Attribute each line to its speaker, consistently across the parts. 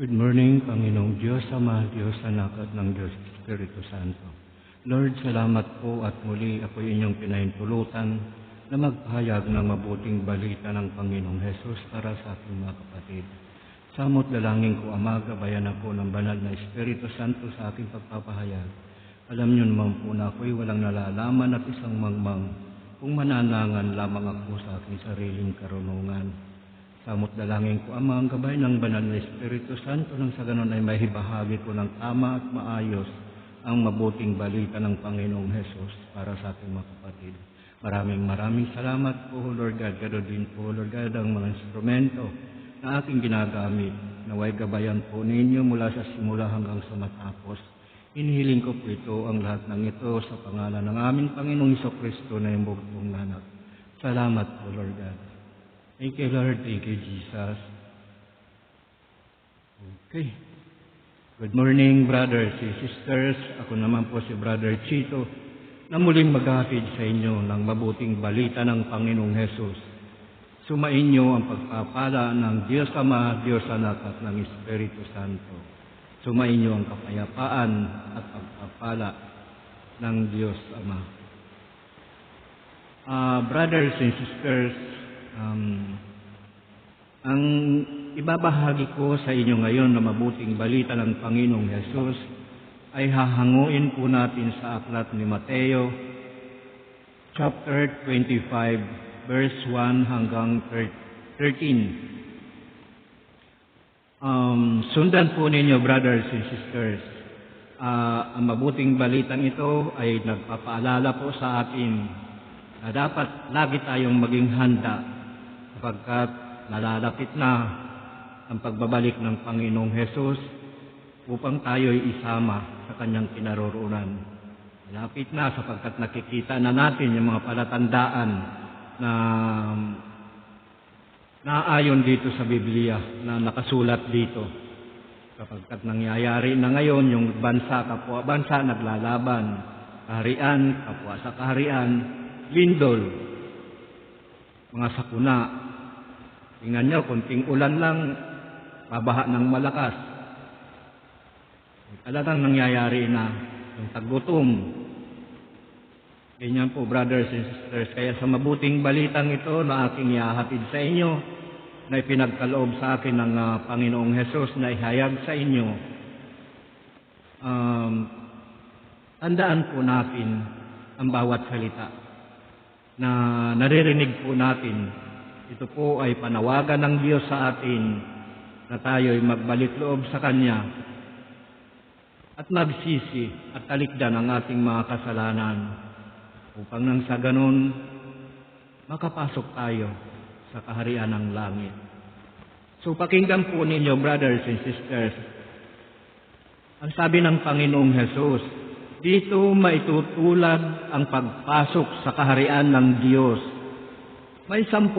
Speaker 1: Good morning, Panginoong Diyos, Ama, Diyos, Anak at ng Diyos Espiritu Santo. Lord, salamat po at muli ako inyong pinahintulutan na magpahayag ng mabuting balita ng Panginoong Hesus para sa aking mga kapatid. Samot dalangin ko, Ama, gabayan ako ng banal na Espiritu Santo sa aking pagpapahayag. Alam niyo naman po na ako'y walang nalalaman at isang mangmang kung mananangan lamang ako sa aking sariling karunungan. Samot dalangin ko, Ama, ang gabay ng banal na Espiritu Santo nang sa ganon ay mahibahagi ko ng tama at maayos ang mabuting balita ng Panginoong Hesus para sa ating mga kapatid. Maraming salamat po, Lord God. Ganoon din po, Lord God, ang mga instrumento na aking ginagamit. Naway gabayan po ninyo mula sa simula hanggang sa matapos. Inihiling ko po ito, ang lahat ng ito, sa pangalan ng aming Panginoong Jesucristo na yung bugtong anak. Salamat po, Lord God. Thank you, Lord. Thank you, Jesus. Okay. Good morning, brothers and sisters. Ako naman po si Brother Chito na muling maghatid sa inyo ng mabuting balita ng Panginoong Hesus. Sumainyo ang pagpapala ng Diyos Ama, Diyos Anak at ng Espiritu Santo. Sumainyo ang kapayapaan at pagpapala ng Diyos Ama. Brothers and sisters, ang ibabahagi ko sa inyo ngayon na mabuting balita ng Panginoong Hesus ay hahanguin po natin sa aklat ni Mateo, chapter 25, verse 1 hanggang 13. Sundan po ninyo, brothers and sisters. Ang mabuting balitang ito ay nagpapaalala po sa atin na dapat lagi tayong maging handa sapagkat nalalapit na ang pagbabalik ng Panginoong Hesus upang tayo'y isama sa kanyang kinaroroonan. Malapit na sapagkat nakikita na natin yung mga palatandaan na naayon dito sa Biblia na nakasulat dito. Sapagkat nangyayari na ngayon yung bansa kapwa bansa naglalaban, kaharian kapwa sa kaharian, lindol, mga sakuna. Tingnan nyo, konting ulan lang, babaha ng malakas. Talagang nangyayari na yung taggutom. Ganyan po, brothers and sisters. Kaya sa mabuting balitang ito na aking ihahatid sa inyo, na ipinagkaloob sa akin ng Panginoong Hesus na ihayag sa inyo, tandaan po natin ang bawat salita na naririnig po natin. Ito po ay panawagan ng Diyos sa atin na tayo'y magbalik loob sa Kanya at magsisi at talikdan ang ating mga kasalanan upang nang sa ganon makapasok tayo sa kaharian ng langit. So pakinggan po ninyo, brothers and sisters, ang sabi ng Panginoong Hesus, dito maitutulad ang pagpasok sa kaharian ng Diyos. May 10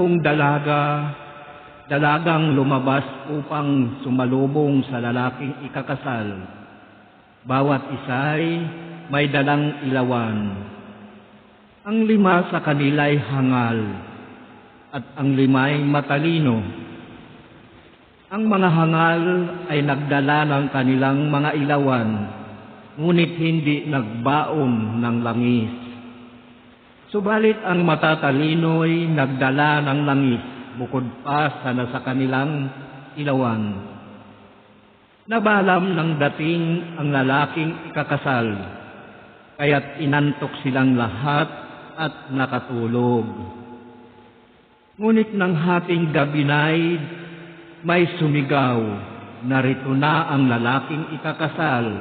Speaker 1: dalagang lumabas upang sumalubong sa lalaking ikakasal. Bawat isa'y may dalang ilawan. Ang 5 sa kanila'y hangal at ang 5'ay matalino. Ang mga hangal ay nagdala ng kanilang mga ilawan, ngunit hindi nagbaon ng langis. Subalit ang matatalino'y nagdala ng langis, bukod pa sa nasa kanilang ilawan. Nabalam ng dating ang lalaking ikakasal, kaya't inantok silang lahat at nakatulog. Ngunit ng hating gabi na'y may sumigaw, narito na ang lalaking ikakasal,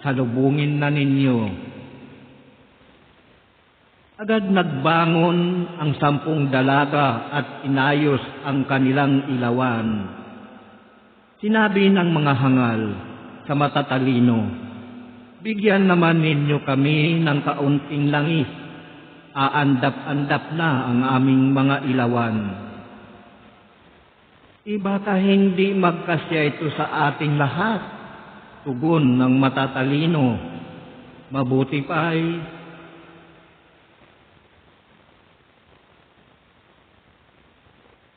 Speaker 1: salubungin na ninyo. Agad nagbangon ang 10 dalaga at inayos ang kanilang ilawan. Sinabi ng mga hangal sa matatalino, bigyan naman ninyo kami ng kaunting langis, aandap-andap na ang aming mga ilawan. Baka hindi magkasya ito sa ating lahat, tugon ng matatalino. Mabuti pa ay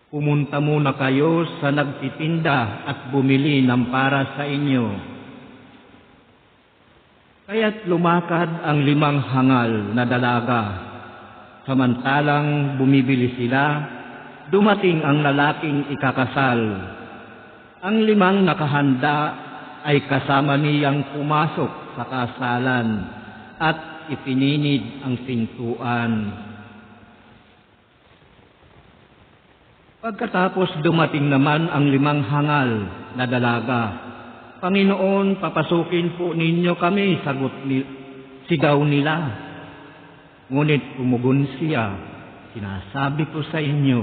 Speaker 1: Pumunta muna kayo sa nagtitinda at bumili ng para sa inyo. Kaya't lumakad ang 5 hangal na dalaga. Samantalang bumibili sila, dumating ang lalaking ikakasal. Ang 5 nakahanda ay kasama niyang pumasok sa kasalan at ipininid ang pintuan. Pagkatapos dumating naman ang 5 hangal na dalaga. Panginoon, papasukin po ninyo kami, sigaw nila. Ngunit tumugon siya, sinasabi ko sa inyo,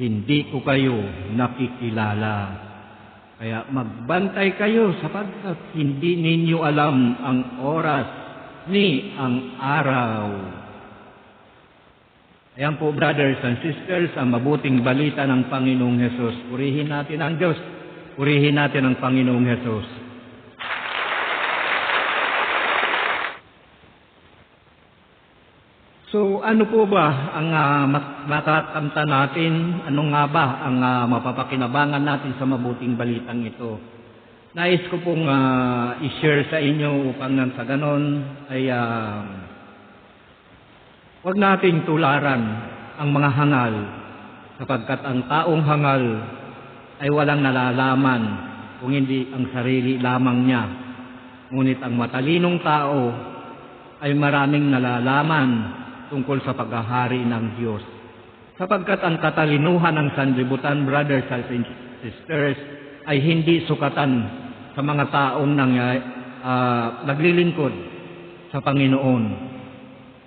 Speaker 1: hindi ko kayo nakikilala. Kaya magbantay kayo sapagkat hindi ninyo alam ang oras ni ang araw. Ayan po, brothers and sisters, ang mabuting balita ng Panginoong Hesus. Purihin natin ang Diyos. Purihin natin ang Panginoong Hesus. So, ano po ba ang matatamta natin? Ano nga ba ang mapapakinabangan natin sa mabuting balitang ito? Nais ko pong i-share sa inyo upang nang sa ganon ay huwag nating tularan ang mga hangal sapagkat ang taong hangal ay walang nalalaman kung hindi ang sarili lamang niya. Ngunit ang matalinong tao ay maraming nalalaman tungkol sa paghahari ng Diyos. Sapagkat ang katalinuhan ng sanlibutan, brothers and sisters, ay hindi sukatan sa mga taong naglilingkod sa Panginoon.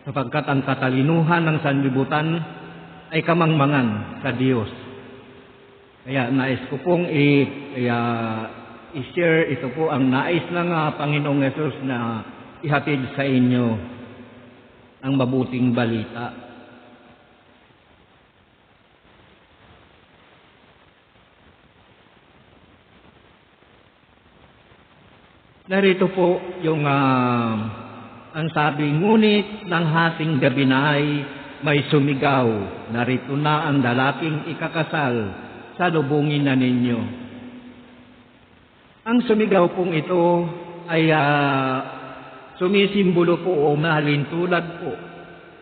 Speaker 1: Sapagkat ang katalinuhan ng sanlibutan ay kamangmangan sa Diyos. Kaya nais ko pong i-share, ito po ang nais ng Panginoong Hesus na ihatid sa inyo ang mabuting balita. Narito po yung ang sabi, ngunit ng hating gabi na ay may sumigaw, narito na ang lalaking ikakasal, salubungin na ninyo. Ang sumigaw pong ito ay sumisimbolo po o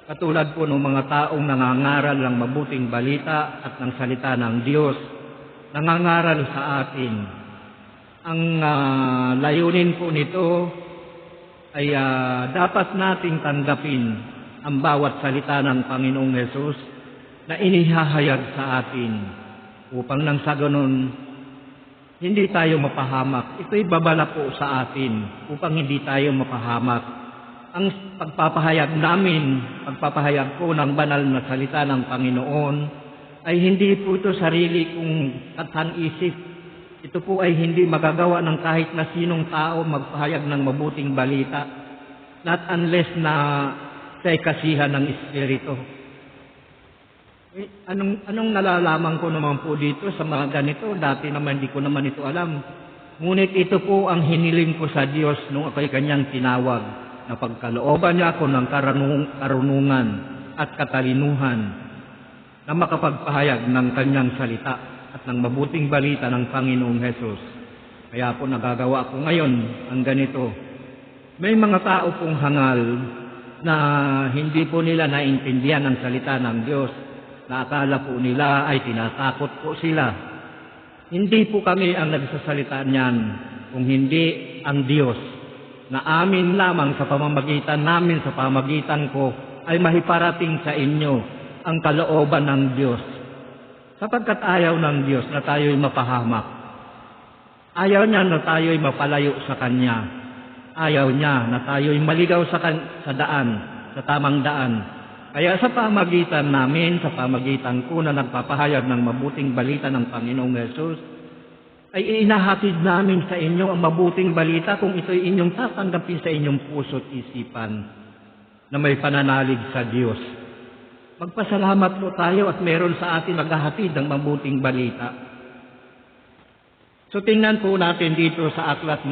Speaker 1: katulad po ng mga taong nangangaral ng mabuting balita at ng salita ng Diyos, nangangaral sa atin. Ang layunin po nito ay dapat nating tanggapin ang bawat salita ng Panginoong Hesus na inihahayag sa atin upang nang sa ganon hindi tayo mapahamak. Ito'y babala po sa atin upang hindi tayo mapahamak. Ang pagpapahayag ko ng banal na salita ng Panginoon ay hindi po ito sarili kong katang-isip. Ito po ay hindi magagawa ng kahit na sinong tao magpahayag ng mabuting balita, not unless na sa kasihan ng Espiritu. Anong nalalaman ko naman po dito sa mga ganito? Dati naman hindi ko naman ito alam. Ngunit ito po ang hiniling ko sa Diyos nung ako'y kanyang tinawag, na pagkalooban niya ako ng karunungan at katalinuhan na makapagpahayag ng kanyang salita at ng mabuting balita ng Panginoong Hesus. Kaya po nagagawa ko ngayon ang ganito. May mga tao pong hangal na hindi po nila naintindihan ang salita ng Diyos, na akala po nila ay tinatakot po sila. Hindi po kami ang nagsasalita niyan, kung hindi ang Diyos, na amin lamang sa pamamagitan ko, ay mahiparating sa inyo ang kalooban ng Diyos. Sapagkat ayaw ng Diyos na tayo'y mapahamak. Ayaw niya na tayo'y mapalayo sa Kanya. Ayaw niya na tayo'y maligaw sa daan, sa tamang daan. Kaya sa pamagitan namin, sa pamagitan ko na nagpapahayag ng mabuting balita ng Panginoong Hesus, ay inahatid namin sa inyo ang mabuting balita kung ito'y inyong tatanggapin sa inyong puso't isipan na may pananalig sa Diyos. Magpasalamat po tayo at meron sa atin maghahatid ng mabuting balita. So tingnan po natin dito sa aklat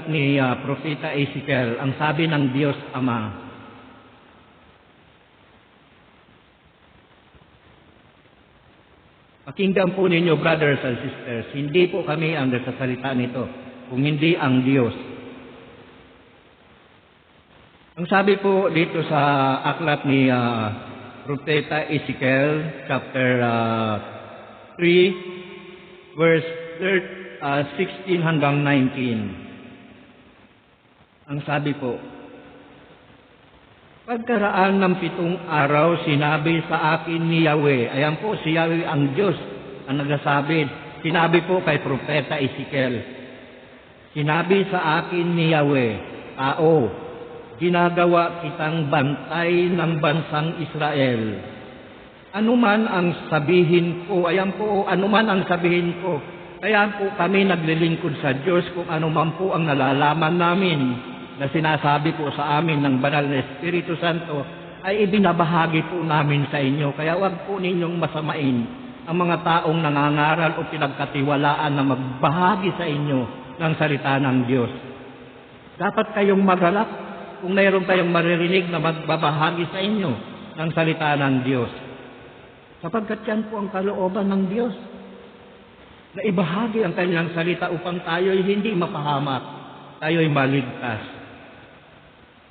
Speaker 1: ni Propeta Ezekiel, ang sabi ng Diyos Ama. Pakinggan po ninyo, brothers and sisters, hindi po kami ang nagsasalita nito, kung hindi ang Diyos. Ang sabi po dito sa aklat ni Propeta Ezekiel, chapter 3, verse 16 hanggang 19. Ang sabi po, pagkaraan ng 7 araw, sinabi sa akin ni Yahweh. Ayan po, si Yahweh ang Diyos ang nagsasabi. Sinabi po kay Propeta Ezekiel, sinabi sa akin ni Yahweh, tao, ginagawa kitang bantay ng bansang Israel. Anuman ang sabihin ko, ayan po, anuman ang sabihin ko. Kaya po kami naglilingkod sa Diyos kung anuman po ang nalalaman namin na sinasabi po sa amin ng banal na Espiritu Santo ay ibinabahagi po namin sa inyo. Kaya wag po ninyong masamain ang mga taong nangangaral o pinagkatiwalaan na magbahagi sa inyo ng salita ng Diyos. Dapat kayong magalak kung mayroon tayong maririnig na magbabahagi sa inyo ng salita ng Diyos. Sapagkat yan po ang kalooban ng Diyos, na ibahagi ang kanyang salita upang tayo'y hindi mapahamak, tayo'y maligtas.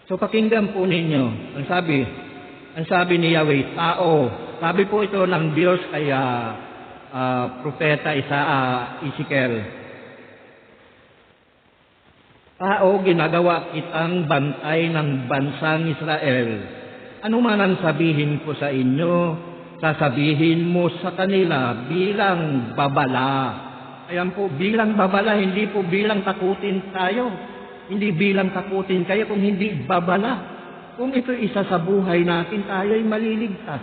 Speaker 1: So pakinggan po ninyo, ang sabi ni Yahweh, tao, sabi po ito ng Diyos kay Propeta Ezekiel, tao, ginagawa kitang bantay ng bansang Israel. Ano man ang sabihin ko sa inyo, sasabihin mo sa kanila bilang babala. Ayan po, bilang babala, hindi po bilang takutin tayo. Hindi bilang takutin kayo, kung hindi babala. Kung ito isa sa buhay natin, tayo'y maliligtas.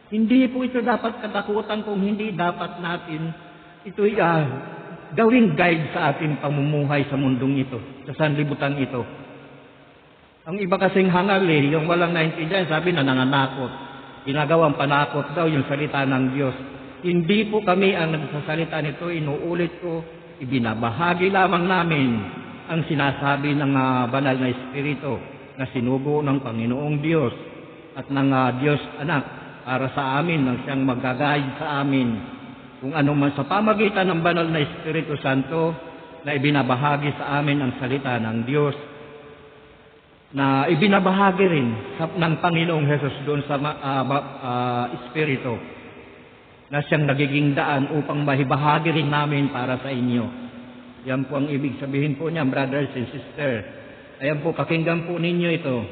Speaker 1: Hindi po ito dapat katakutan, kung hindi dapat natin ito'y gawing guide sa ating pamumuhay sa mundong ito, sa sanlibutan ito. Ang iba kasing hangal yung walang naintindihan, sabi na nanganakot. Ginagawang panakot daw yung salita ng Diyos. Hindi po kami ang nagsasalita nito, inuulit ko, ibinabahagi lamang namin ang sinasabi ng banal na Espiritu na sinugo ng Panginoong Diyos at ng Diyos Anak para sa amin nang siyang mag-guide sa amin kung ano man sa pamagitan ng banal na Espiritu Santo na ibinabahagi sa amin ang salita ng Diyos na ibinabahagi rin ng Panginoong Hesus doon sa Espiritu na siyang nagiging daan upang mahibahagi rin namin para sa inyo. Yan po ang ibig sabihin po niya, brothers and sisters. Ayan po, pakinggan po ninyo ito.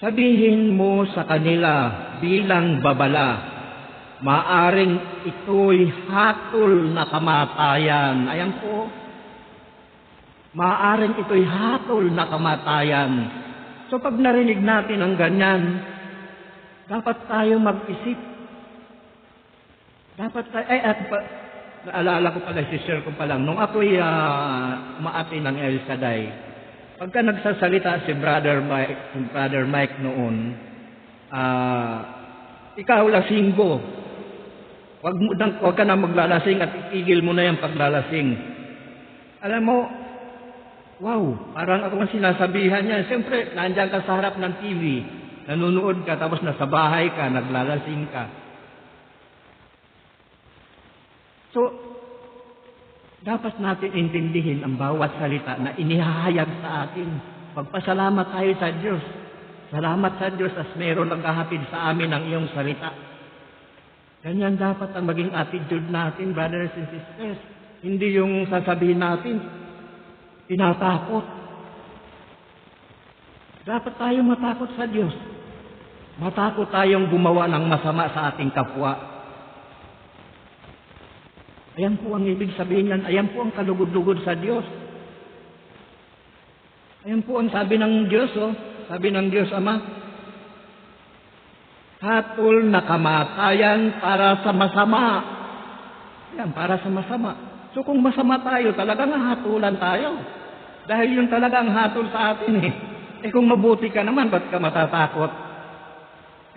Speaker 1: Sabihin mo sa kanila bilang babala, maaring ito'y hatol na kamatayan. Ayan po. Maaring ito'y hatol na kamatayan. So pag narinig natin ang ganyan, dapat tayo mag-isip. Dapat tayo, naalala ko pala, share ko pa lang, nung ako'y umaati ng El Shaddai, pagka nagsasalita si Brother Mike noon, ikaw lasinggo, wag ka na maglalasing at itigil mo na yung paglalasing. Alam mo, wow, parang ako ang sinasabihan niya. Siyempre, nandiyan ka sa harap ng TV, nanonood ka, tapos nasa bahay ka, naglalasing ka. So, dapat natin intindihin ang bawat salita na inihahayag sa atin. Pagpasalamat tayo sa Diyos. Salamat sa Diyos as meron naghahatid sa amin ang iyong salita. Ganyan dapat ang maging attitude natin, brothers and sisters. Hindi yung sasabihin natin, tinatakot. Dapat tayong matakot sa Diyos. Matakot tayong gumawa ng masama sa ating kapwa. Ayan po ang ibig sabihin yan. Ayan po ang kalugod-lugod sa Diyos. Ayan po ang sabi ng Diyos, sabi ng Diyos Ama, hatol na kamatayan para sa masama. Ayan, para sa masama. So kung masama tayo, talagang hatulan tayo. Dahil yung talagang hatol sa atin kung mabuti ka naman, ba't ka matatakot?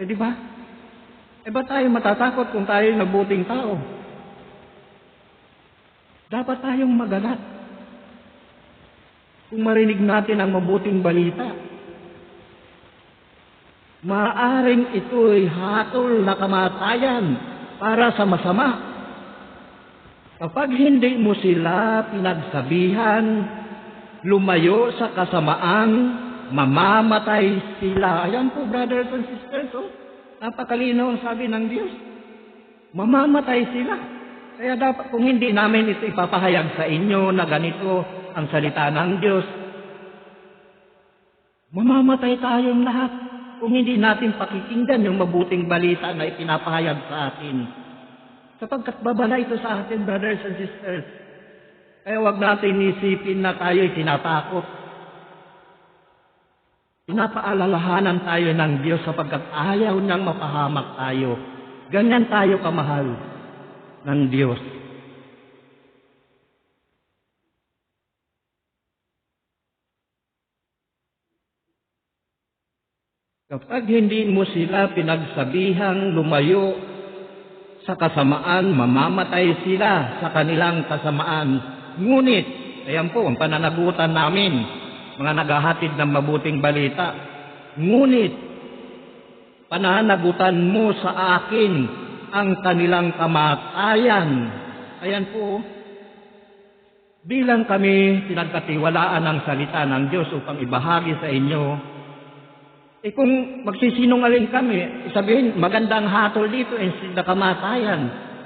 Speaker 1: Di ba? Ba't tayo matatakot kung tayo mabuting tao? Dapat tayong magalak kung marinig natin ang mabuting balita.
Speaker 2: Maaring ito'y hatol na kamatayan para sa masama. Kapag hindi mo sila pinagsabihan, lumayo sa kasamaan, mamamatay sila. Ayan po, brothers and sisters, napakalinaw ang sabi ng Diyos. Mamamatay sila. Kaya dapat kung hindi namin ito ipapahayag sa inyo na ganito ang salita ng Diyos, mamamatay tayong lahat kung hindi natin pakikinggan yung mabuting balita na ipinapahayag sa atin. Sapagkat babala ito sa atin, brothers and sisters. Kaya huwag natin isipin na tayo'y tinatakot. Pinapaalalahanan tayo ng Diyos sapagkat ayaw niyang mapahamak tayo. Ganyan tayo kamahal ng Diyos. Kapag hindi mo sila pinagsabihang lumayo sa kasamaan, mamamatay sila sa kanilang kasamaan. Ngunit, ayan po ang pananagutan namin, mga naghahatid ng mabuting balita. Ngunit, pananagutan mo sa akin ang kanilang kamatayan. Ayan po, bilang kami pinagkatiwalaan ng salita ng Diyos upang ibahagi sa inyo, kung magsisinungaling kami, sabihin, magandang hatol dito, instead na kamatayan,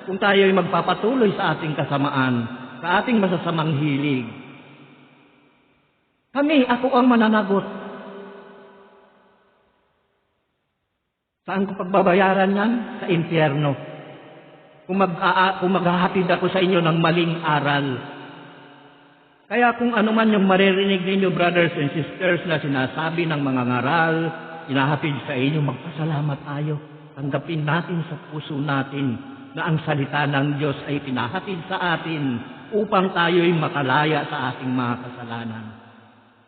Speaker 2: kung tayo'y magpapatuloy sa ating kasamaan, sa ating masasamang hilig. Ako ang mananagot. Saan ko pagbabayaran yan? Sa impyerno. Kung maghahatid ako sa inyo ng maling aral. Kaya kung ano man yung maririnig ninyo, brothers and sisters, na sinasabi ng mga ngaral, inahatid sa inyo, magpasalamat tayo. Tanggapin natin sa puso natin na ang salita ng Diyos ay pinahatid sa atin upang tayo'y makalaya sa ating mga kasalanan.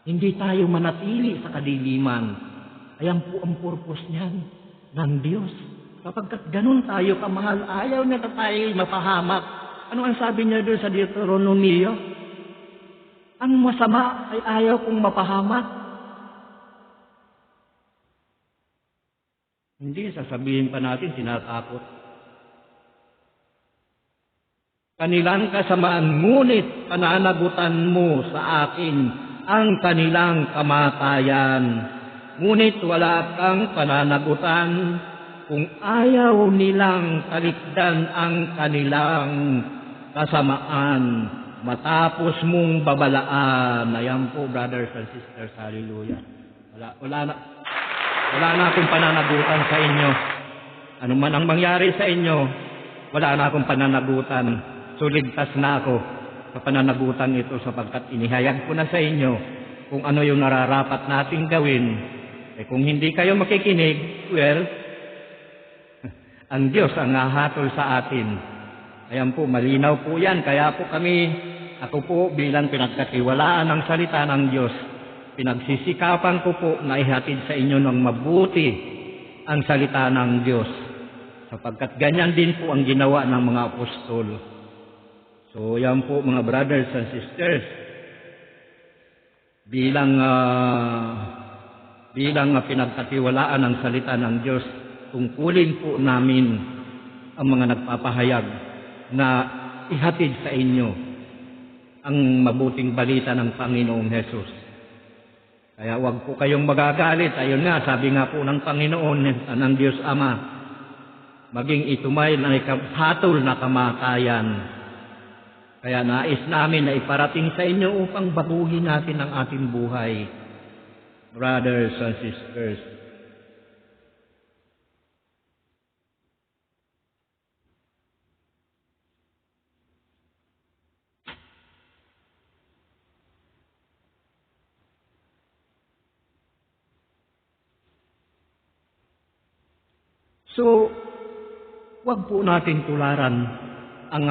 Speaker 2: Hindi tayo manatili sa kadiliman. Ayan po ang purpose niyan ng Diyos. Kapagkat ganun tayo kamahal, ayaw niya na tayo'y mapahamak. Ano ang sabi niya doon sa Deuteronomio? Ang masama ay ayaw kong mapahamak. Hindi, sasabihin pa natin, tinatakot. Kanilang kasamaan, ngunit pananagutan mo sa akin ang kanilang kamatayan. Ngunit wala kang pananagutan kung ayaw nilang talikdan ang kanilang kasamaan matapos mong babalaan. Ayan po, brothers and sisters, hallelujah. Wala na akong pananagutan sa inyo. Ano man ang mangyari sa inyo, wala na akong pananagutan. So, ligtas na ako sa pananagutan ito sapagkat inihayag ko na sa inyo kung ano yung nararapat nating gawin. Kung hindi kayo makikinig, well, ang Diyos ang hahatol sa atin. Ayan po, malinaw po yan. Kaya po ako po bilang pinagkatiwalaan ng salita ng Diyos, pinagsisikapan ko po na ihatid sa inyo ng mabuti ang salita ng Diyos. Sapagkat ganyan din po ang ginawa ng mga apostol. So, yan po mga brothers and sisters. Bilang pinagkatiwalaan ng salita ng Diyos, tungkulin po namin ang mga nagpapahayag na ihatid sa inyo ang mabuting balita ng Panginoong Hesus. Kaya huwag po kayong magagalit. Ayun nga, sabi nga po ng Panginoon, ng Diyos Ama, maging ito may hatol na kamatayan. Kaya nais namin na iparating sa inyo upang baguhin natin ang ating buhay. Brothers and sisters, so, wag po natin tularan ang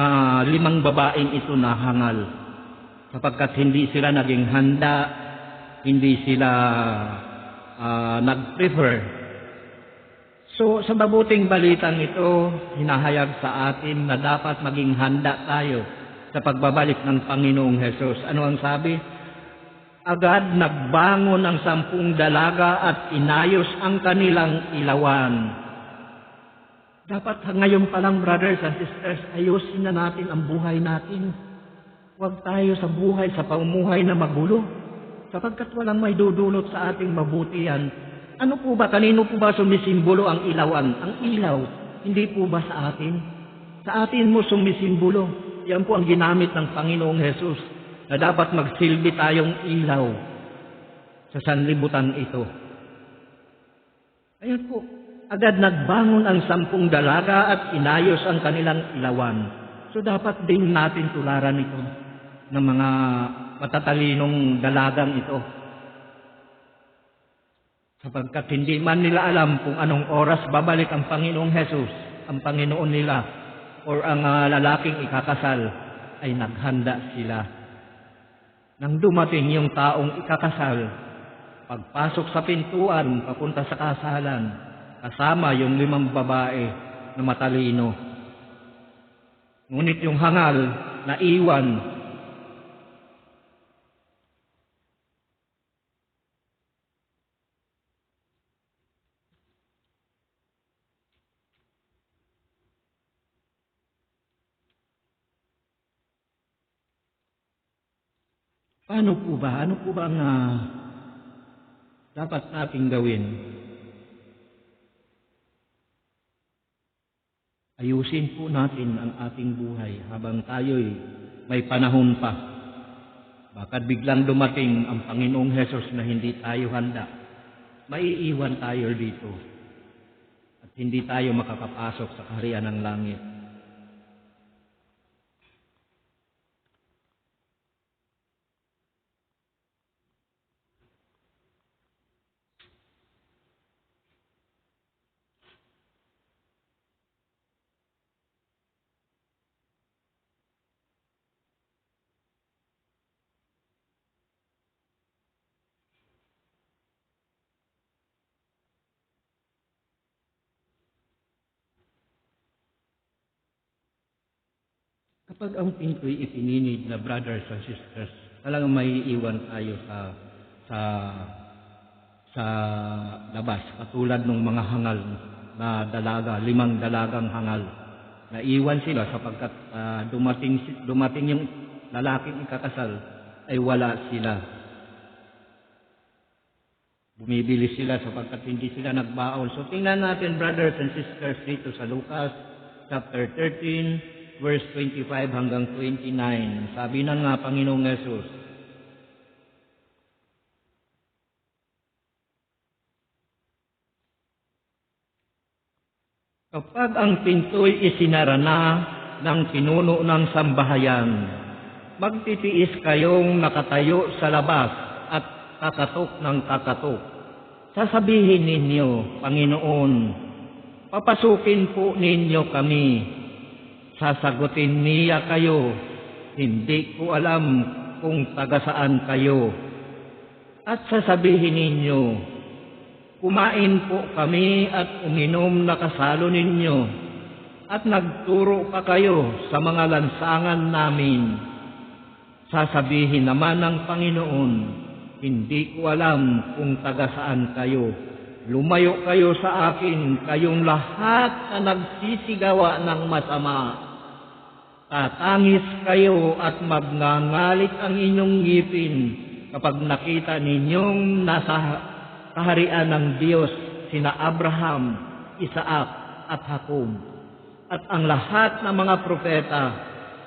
Speaker 2: 5 babaeng ito na hangal sapagkat hindi sila naging handa, hindi sila nag-prefer. So, sa mabuting balitang ito, hinahayag sa atin na dapat maging handa tayo sa pagbabalik ng Panginoong Hesus. Ano ang sabi? Agad nagbangon ang 10 dalaga at inayos ang kanilang ilawan. Dapat ngayon pa lang, brothers and sisters, ayusin na natin ang buhay natin. Huwag tayo sa buhay, sa pamumuhay na magulo, sapagkat walang may dudulot sa ating mabuti yan. Ano po ba, kanino po ba sumisimbolo ang ilawan? Ang ilaw, hindi po ba sa atin? Sa atin mo sumisimbolo. Yan po ang ginamit ng Panginoong Hesus, na dapat magsilbi tayong ilaw sa sanlibutan ito. Ayan po, agad nagbangon ang 10 dalaga at inayos ang kanilang ilawan. So dapat din natin tularan ito ng mga matatalinong dalagang ito. Sapagkat hindi man nila alam kung anong oras babalik ang Panginoong Hesus, ang Panginoon nila, or ang lalaking ikakasal, ay naghanda sila. Nang dumating yung taong ikakasal, pagpasok sa pintuan papunta sa kasalan, kasama yung 5 babae na matalino. Ngunit yung hangal na iwan, paano po ba? Ano po ba ang dapat nating gawin? Ayusin po natin ang ating buhay habang tayo'y may panahon pa. Baka biglang dumating ang Panginoong Hesus na hindi tayo handa. Maiiwan tayo dito at hindi tayo makakapasok sa kaharian ng langit. Kapag ang pinto'y ipininid na brothers and sisters, talagang maiiwan tayo sa labas. Katulad ng mga hangal na dalaga, 5 dalagang hangal. Naiwan sila sapagkat dumating yung lalaking ikakasal, ay wala sila. Bumibili sila sapagkat hindi sila nagbaon. So tingnan natin, brothers and sisters, dito sa Lucas chapter 13, verse 25 hanggang 29. Sabi na nga Panginoong Hesus, kapag ang pinto'y isinara na ng pinuno ng sambahayan, magtitiis kayong nakatayo sa labas at kakatok ng kakatok. Sasabihin ninyo, Panginoon, papasukin po ninyo kami. Sasagutin niya kayo, hindi ko alam kung taga saan kayo. At sasabihin ninyo, kumain po kami at uminom na kasalo ninyo, at nagturo pa kayo sa mga lansangan namin. Sasabihin naman ng Panginoon, hindi ko alam kung taga saan kayo. Lumayo kayo sa akin, kayong lahat na nagsisigawa ng masama. Tatangis kayo at magngangalit ang inyong ngipin kapag nakita ninyong nasa kaharian ng Diyos sina Abraham, Isaac at Jacob, at ang lahat ng mga propeta,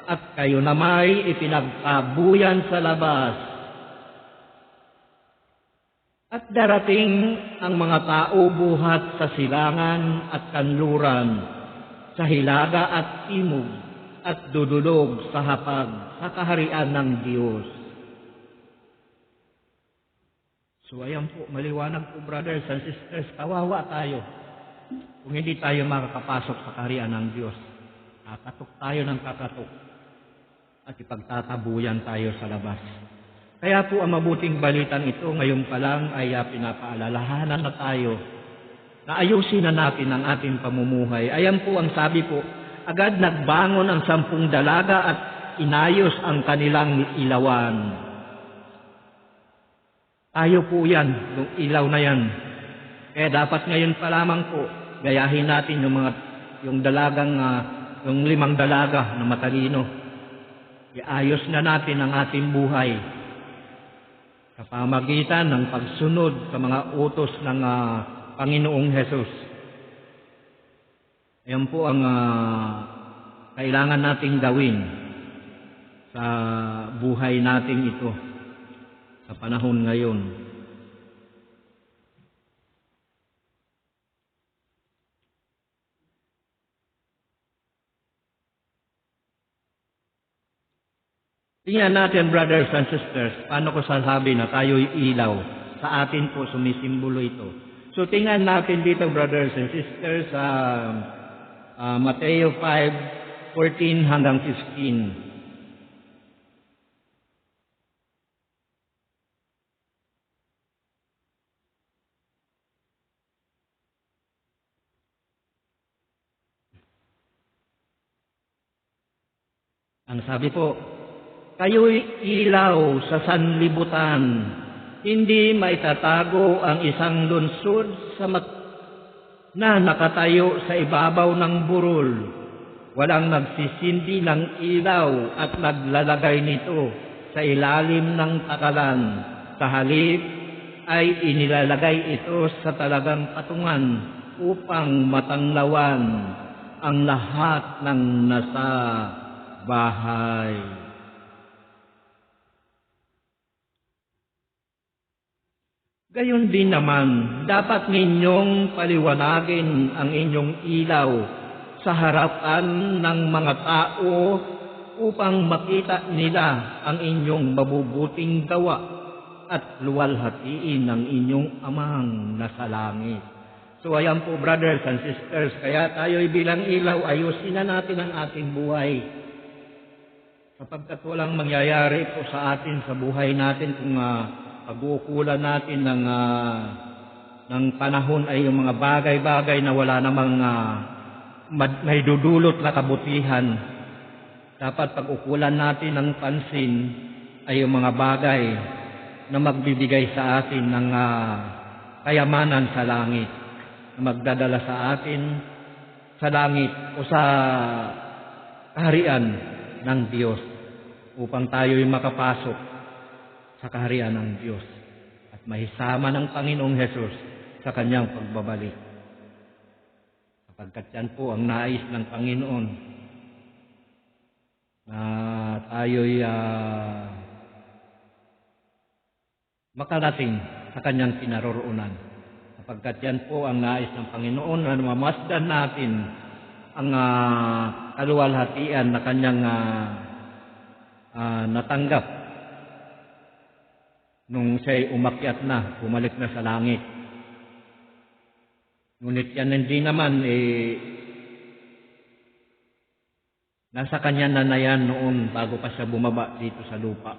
Speaker 2: at kayo na may ipinagkabuyan sa labas. At darating ang mga tao buhat sa silangan at kanluran, sa hilaga at timog, at dudulog sa hapag sa kaharian ng Diyos. So ayan po, maliwanag po, brothers and sisters, kawawa tayo kung hindi tayo makakapasok sa kaharian ng Diyos. Kakatok tayo ng kakatok at ipagtatabuyan tayo sa labas. Kaya po ang mabuting balitang ito ngayon pa lang ay pinapaalalahanan na tayo na ayusin na natin ang ating pamumuhay. Ayan po ang sabi po, agad nagbangon ang 10 dalaga at inayos ang kanilang ilawan. Tayo po yan, yung ilaw na yan. Kaya dapat ngayon pa lamang po, gayahin natin yung dalagang, yung 5 dalaga na matalino. Iayos na natin ang ating buhay sa pamagitan ng pagsunod sa mga utos ng Panginoong Hesus. Ayan po ang kailangan nating gawin sa buhay nating ito sa panahon ngayon. Tingnan natin, brothers and sisters, paano ko sasabi na tayo'y ilaw. Sa atin po sumisimbolo ito. So tingnan natin dito, brothers and sisters, sa Mateo 5:14 hanggang 15. Ang sabi po, kayo'y ilaw sa sanlibutan, hindi maitatago ang isang lunsod na nakatayo sa ibabaw ng burol. Walang nagsisindi ng ilaw at naglalagay nito sa ilalim ng takalan. Sa halip ay inilalagay ito sa talagang patungan upang matanglawan ang lahat ng nasa bahay. Gayon din naman, dapat ninyong paliwanagin ang inyong ilaw sa harapan ng mga tao upang makita nila ang inyong mabubuting gawa at luwalhatiin ang inyong amang nasa langit. So ayan po, brothers and sisters, kaya tayo'y bilang ilaw, ayusin na natin ang ating buhay. Sapagkat walang mangyayari po sa atin, sa buhay natin, kung pag-uukulan natin ng panahon ay yung mga bagay-bagay na wala namang may dudulot na kabutihan. Dapat pag-ukulan natin ng pansin ay yung mga bagay na magbibigay sa atin ng kayamanan sa langit, na magdadala sa atin sa langit o sa kaharian ng Diyos upang tayo'y makapasok sa kaharian ng Diyos at mahisama ng Panginoong Hesus sa kanyang pagbabalik. Sapagkat yan po ang nais ng Panginoon na tayo'y makarating sa kanyang kinaroroonan. Sapagkat yan po ang nais ng Panginoon na mamasdan natin ang kaluwalhatian na kanyang natanggap nung siya'y umakyat na, bumalik na sa langit. Ngunit yan hindi naman, nasa kanya na yan noon bago pa siya bumaba dito sa lupa.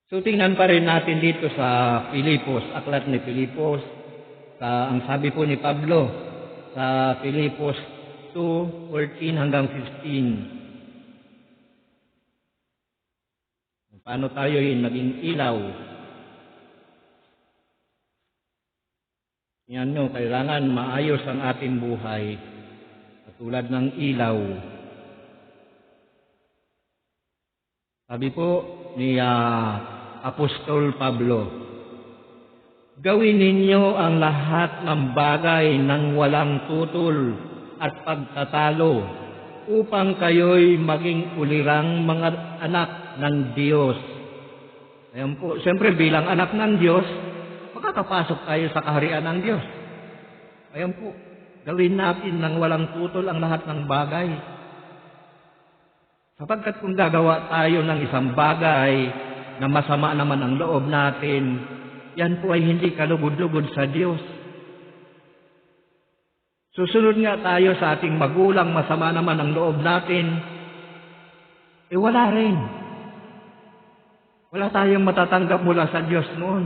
Speaker 2: So tingnan pa rin natin dito sa Filipos, aklat ni Filipos, ang sabi po ni Pablo sa Filipos 2:14 hanggang 15. Paano tayo naging ilaw? Yan nyo, kailangan maayos ang ating buhay. Katulad ng ilaw. Sabi po ni Apostol Pablo, gawin ninyo ang lahat ng bagay ng walang tutol at pagtatalo upang kayo'y maging ulirang mga anak ng Diyos. Ayan po, siyempre bilang anak ng Diyos, makakapasok tayo sa kaharian ng Diyos. Ayan po, gawin natin ng walang tutol ang lahat ng bagay. Sapagkat kung gagawa tayo ng isang bagay na masama naman ang loob natin, yan po ay hindi kalugod-lugod sa Diyos. Susunod nga tayo sa ating magulang, masama naman ang loob natin, wala rin. Wala tayong matatanggap mula sa Diyos noon.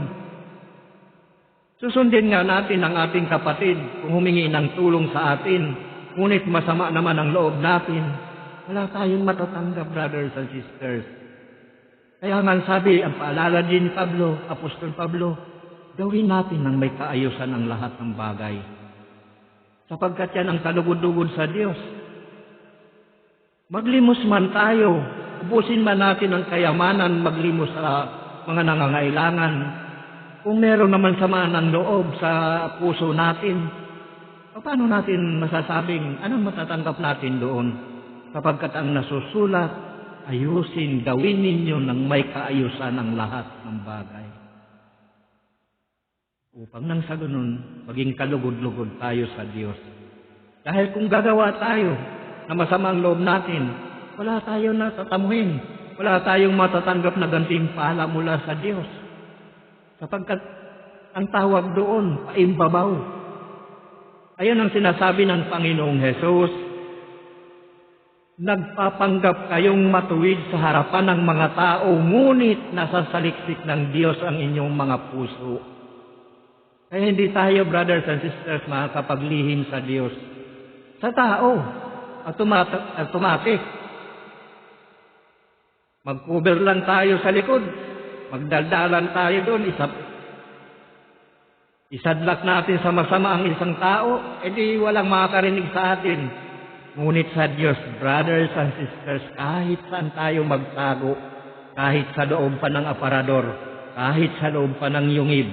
Speaker 2: Susundin nga natin ang ating kapatid kung humingi ng tulong sa atin, ngunit masama naman ang loob natin. Wala tayong matatanggap, brothers and sisters. Kaya nga sabi, ang paalala din ni Pablo, Apostol Pablo, gawin natin ng may kaayusan ang lahat ng bagay. Sapagkat yan ang kalugod-lugod sa Diyos. Maglimos man tayo, ubusin man natin ang kayamanan, maglimos sa mga nangangailangan. Kung meron naman sama ng loob sa puso natin, paano natin masasabing anong matatanggap natin doon? Sapagkat ang nasusulat, ayusin, gawin ninyo ng may kaayusan ang lahat ng bagay. Upang nang sa ganun, maging kalugod-lugod tayo sa Diyos. Dahil kung gagawa tayo na masamang loob natin, wala tayo na tatamuhin. Wala tayong matatanggap na gantimpala mula sa Diyos. Sapagkat ang tawag doon, paimbabaw. Ayan ang sinasabi ng Panginoong Hesus, nagpapanggap kayong matuwid sa harapan ng mga tao, ngunit nasa saliksik ng Diyos ang inyong mga puso. Kaya hindi tayo, brothers and sisters, makakapaglihim sa Diyos. Sa tao, automatic. Mag-cover lang tayo sa likod. Magdaldalan tayo doon. Isadlak natin sa masama ang isang tao, edi walang makakarinig sa atin. Ngunit sa Diyos, brothers and sisters, kahit saan tayo magtago, kahit sa loob pa ng aparador, kahit sa loob pa ng yungib,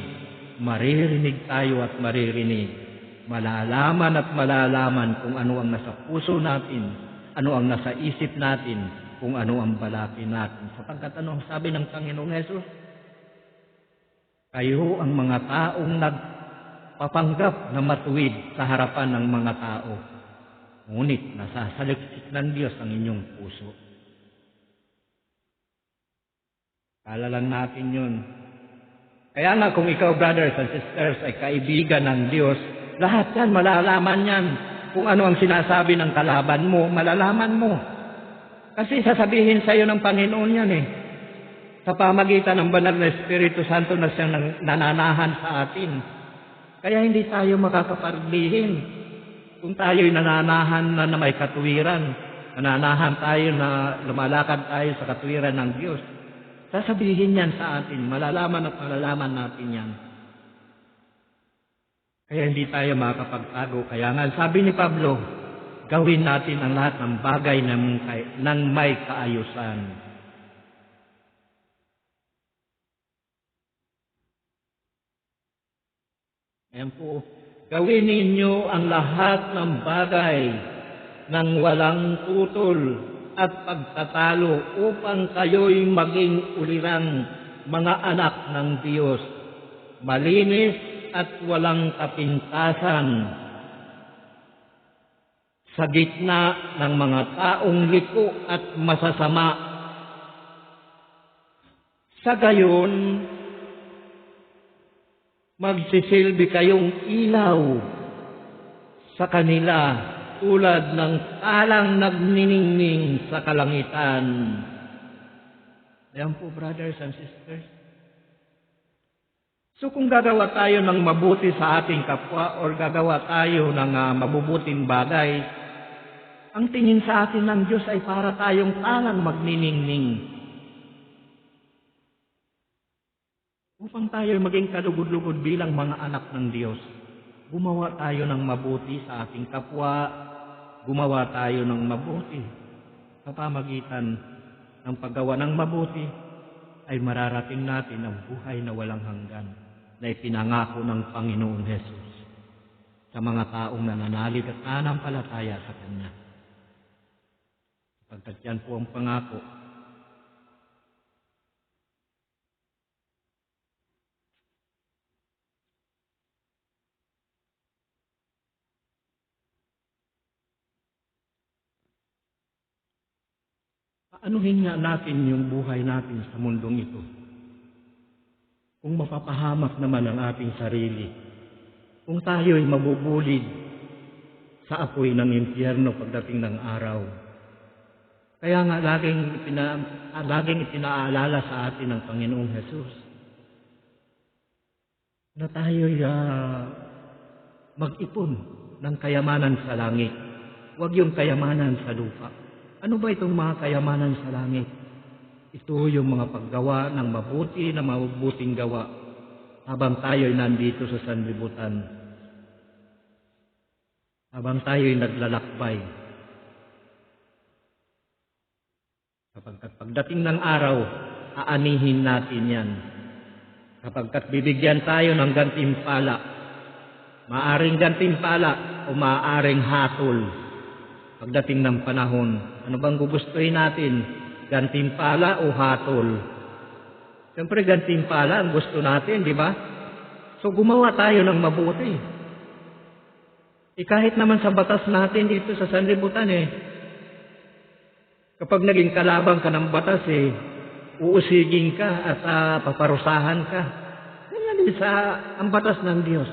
Speaker 2: maririnig tayo at maririnig. Malalaman at malalaman kung ano ang nasa puso natin, ano ang nasa isip natin, kung ano ang balakid natin. Sapagkat ano ang sabi ng Panginoong Hesus? Kayo ang mga taong nagpapanggap na matuwid sa harapan ng mga tao. Ngunit nasasaliksik ng Diyos ang inyong puso. Kala lang natin yun. Kaya nga kung ikaw, brothers and sisters, ay kaibigan ng Diyos, lahat yan, malalaman yan. Kung ano ang sinasabi ng kalaban mo, malalaman mo. Kasi sasabihin sa iyo ng Panginoon yan eh. Sa pamagitan ng banal na Espiritu Santo na siyang nananahan sa atin. Kaya hindi tayo makakapaglihim. Kung tayo'y nananahan na may katuwiran, nananahan tayo na lumalakad tayo sa katuwiran ng Diyos, sasabihin yan sa atin, malalaman at malalaman natin yan. Kaya hindi tayo makakapagtago. Kaya nga, sabi ni Pablo, gawin natin ang lahat ng bagay ng may kaayusan. Ayan po. Gawin ninyo ang lahat ng bagay ng walang tutol at pagtatalo upang kayo'y maging ulirang mga anak ng Diyos, malinis at walang kapintasan sa gitna ng mga taong liko at masasama. Sa gayon, magsisilbi kayong ilaw sa kanila tulad ng talang nagniningning sa kalangitan. Ayan po, brothers and sisters. So kung gagawa tayo ng mabuti sa ating kapwa or gagawa tayo ng mabubuting bagay, ang tingin sa atin ng Diyos ay para tayong talang magniningning. Upang tayo maging kalugod-lugod bilang mga anak ng Diyos, gumawa tayo ng mabuti sa ating kapwa, gumawa tayo ng mabuti. Sa pamagitan ng paggawa ng mabuti, ay mararating natin ang buhay na walang hanggan na ipinangako ng Panginoon Hesus sa mga taong nananalig at nanampalataya sa Kanya. Sapagkat yan po ang pangako. Anuhin nga natin yung buhay natin sa mundong ito. Kung mapapahamak naman ang ating sarili, kung tayo'y mabubulid sa apoy ng impyerno pagdating ng araw. Kaya nga laging ipinaalala sa atin ng Panginoong Hesus na tayo'y mag-ipon ng kayamanan sa langit, huwag yung kayamanan sa lupa. Ano ba itong mga kayamanan sa langit? Ito yung mga paggawa ng mabuti na mabuting gawa habang tayo'y nandito sa sanlibutan. Habang tayo'y naglalakbay. Kapagkat pagdating ng araw, aanihin natin yan. Kapagkat bibigyan tayo ng gantimpala, maaring gantimpala o maaring hatol. Pagdating ng panahon, ano bang gugustuhin natin? Gantimpala o hatol? Siyempre gantimpala ang gusto natin, di ba? So gumawa tayo ng mabuti. Kahit naman sa batas natin dito sa sanlibutan kapag naging kalabang ka ng batas uusigin ka at paparusahan ka. Ganyan din sa ang batas ng Diyos.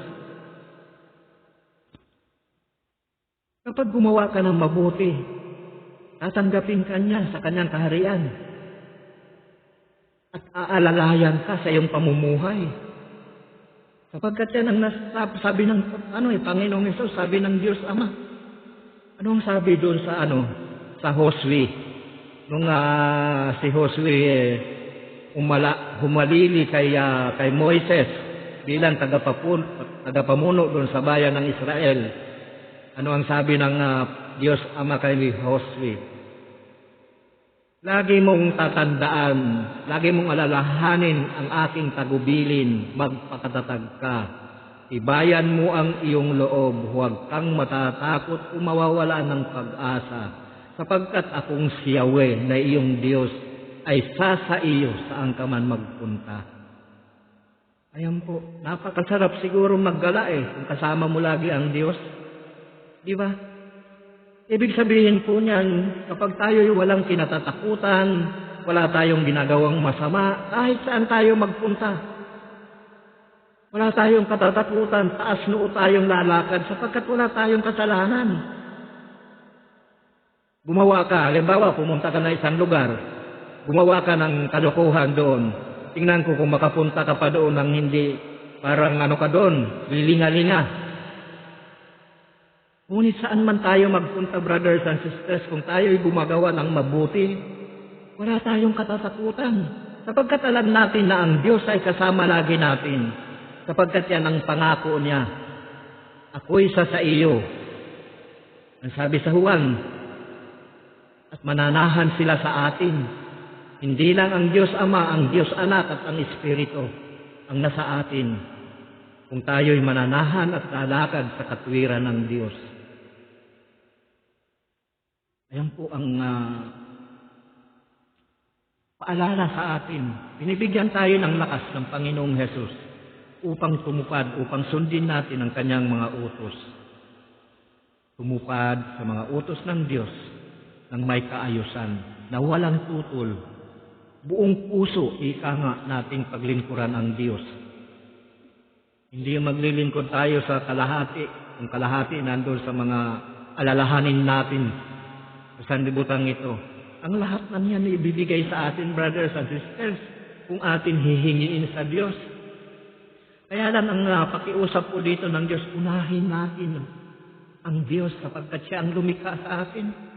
Speaker 2: Kapag gumawa ka ng mabuti, tatanggapin ka niya sa kanyang kaharian. At aalalayan ka sa iyong pamumuhay. Sapagkat yan ang sabi ng Panginoong Hesus, sabi ng Diyos Ama. Anong sabi doon sa Josue? Nung si Josue humalili kay Moises bilang tagapamuno doon sa bayan ng Israel. Ano ang sabi ng Diyos Ama kay Josue? Lagi mong tatandaan, lagi mong alalahanin ang aking tagubilin, magpakatatag ka. Ibayan mo ang iyong loob, huwag kang matatakot o mawawala ng pag-asa, sapagkat akong si Yahweh na iyong Diyos ay sa iyo saan ka man magpunta. Ayan po, napakasarap siguro maggala kung kasama mo lagi ang Diyos. Di ba? Ibig sabihin po niyan, kapag tayo'y walang kinatatakutan, wala tayong ginagawang masama, kahit saan tayo magpunta. Wala tayong katatakutan, taas noo tayong lalakad sapagkat wala tayong kasalanan. Gumawa ka, halimbawa pumunta ka na isang lugar, gumawa ka ng kalokohan doon, tingnan ko kung makapunta ka pa doon ng hindi, parang ka doon, lilinga-linga. Ngunit saan man tayo magpunta, brothers and sisters, kung tayo'y gumagawa ng mabuti, wala tayong katatakutan. Sapagkat alam natin na ang Diyos ay kasama lagi natin. Sapagkat yan ang pangako niya. Ako'y sa iyo. Ang sabi sa Juan, at mananahan sila sa atin. Hindi lang ang Diyos Ama, ang Diyos Anak at ang Espiritu ang nasa atin. Kung tayo'y mananahan at lalakad sa katwiran ng Diyos. Ayan po ang paalala sa atin. Binibigyan tayo ng lakas ng Panginoong Hesus upang tumupad, upang sundin natin ang kanyang mga utos. Tumupad sa mga utos ng Diyos ng may kaayusan, na walang tutol. Buong puso, ika nga nating paglingkuran ang Diyos. Hindi maglilingkod tayo sa kalahati. Ang kalahati nandun sa mga alalahanin natin sa sanlibutan ito. Ang lahat na niyan ibibigay sa atin, brothers and sisters, kung atin hihingiin sa Diyos. Kaya lang ang pakiusap po dito ng Diyos, unahin natin ang Diyos sapagkat siya ang lumikha sa atin.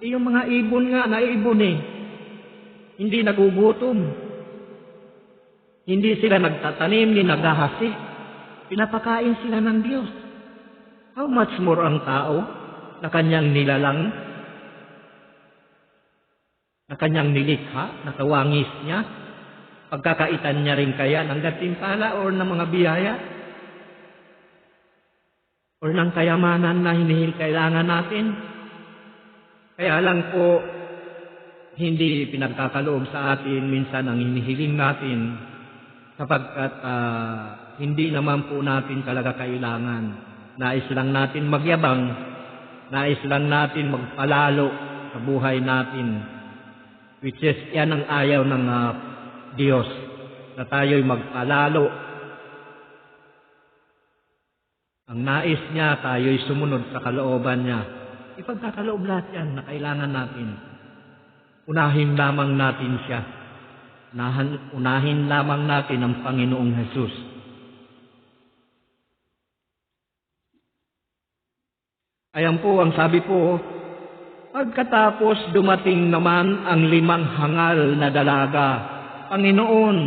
Speaker 2: Yung mga ibon nga, naibon hindi nagugutom. Hindi sila nagtatanim, ni naghahasi. Pinapakain sila ng Diyos. How much more ang tao na kanyang nilalang, na kanyang nilikha, na kawangis niya, pagkakaitan niya rin kaya ng gantimpala o ng mga biyaya o ng kayamanan na kailangan natin. Kaya lang po, hindi pinagkakaloob sa atin minsan ang hinihiling natin sapagkat hindi naman po natin talaga kailangan. Nais lang natin magyabang, nais lang natin magpalalo sa buhay natin, which is yan ang ayaw ng Diyos, na tayo'y magpalalo. Ang nais niya, tayo'y sumunod sa kalooban niya. Ipagkakaloob lahat yan na kailangan natin. Unahin lamang natin siya. Unahin lamang natin ang Panginoong Hesus. Ayan po, ang sabi po, Pagkatapos dumating naman ang 5 hangal na dalaga. Panginoon,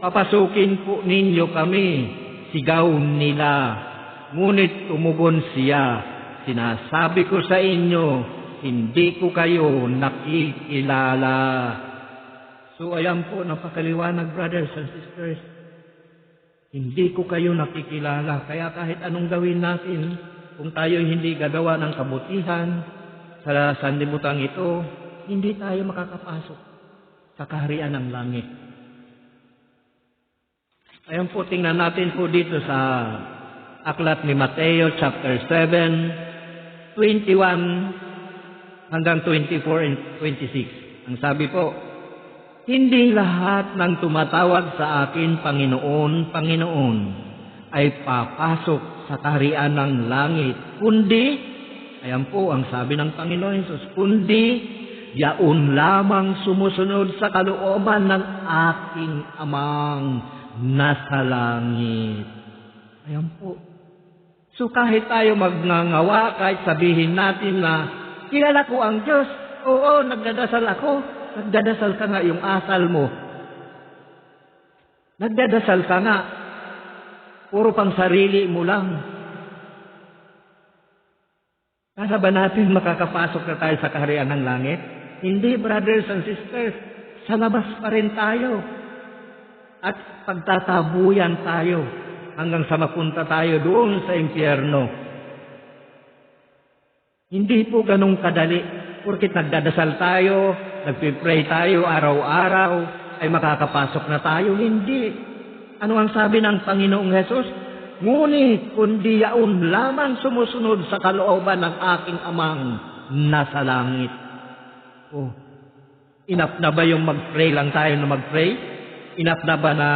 Speaker 2: papasukin po ninyo kami. Sigaw nila. Ngunit tumugon siya. Sinasabi ko sa inyo, hindi ko kayo nakikilala. So ayan po, napakaliwanag, brothers and sisters. Hindi ko kayo nakikilala. Kaya kahit anong gawin natin, kung tayo hindi gagawa ng kabutihan sa sanlibutan ito, hindi tayo makakapasok sa kaharian ng langit. Ayan po, tingnan natin po dito sa aklat ni Mateo chapter 7, 21 hanggang 24 and 26. Ang sabi po, hindi lahat ng tumatawag sa akin, Panginoon, Panginoon, ay papasok sa kaharian ng langit. Kundi, ayan po ang sabi ng Panginoon Jesus, kundi yaon lamang sumusunod sa kalooban ng aking amang nasa langit. Ayan po. So kahit tayo magngangawa, kahit sabihin natin na kilala ko ang Diyos, oo, nagdadasal ako, nagdadasal ka nga yung asal mo. Nagdadasal ka nga, puro pang sarili mo lang. Para ba natin makakapasok na tayo sa kaharian ng langit? Hindi, brothers and sisters. Sa labas pa rin tayo. At pagtatabuyan tayo hanggang sa mapunta tayo doon sa impyerno. Hindi po ganong kadali. Porkit nagdadasal tayo, nagpipray tayo araw-araw, ay makakapasok na tayo. Hindi. Ano ang sabi ng Panginoong Jesus? Ngunit kundi yaon lamang sumusunod sa kalooban ng aking amang nasa langit. Oh, enough na ba yung mag-pray lang tayo na mag-pray? Enough na ba na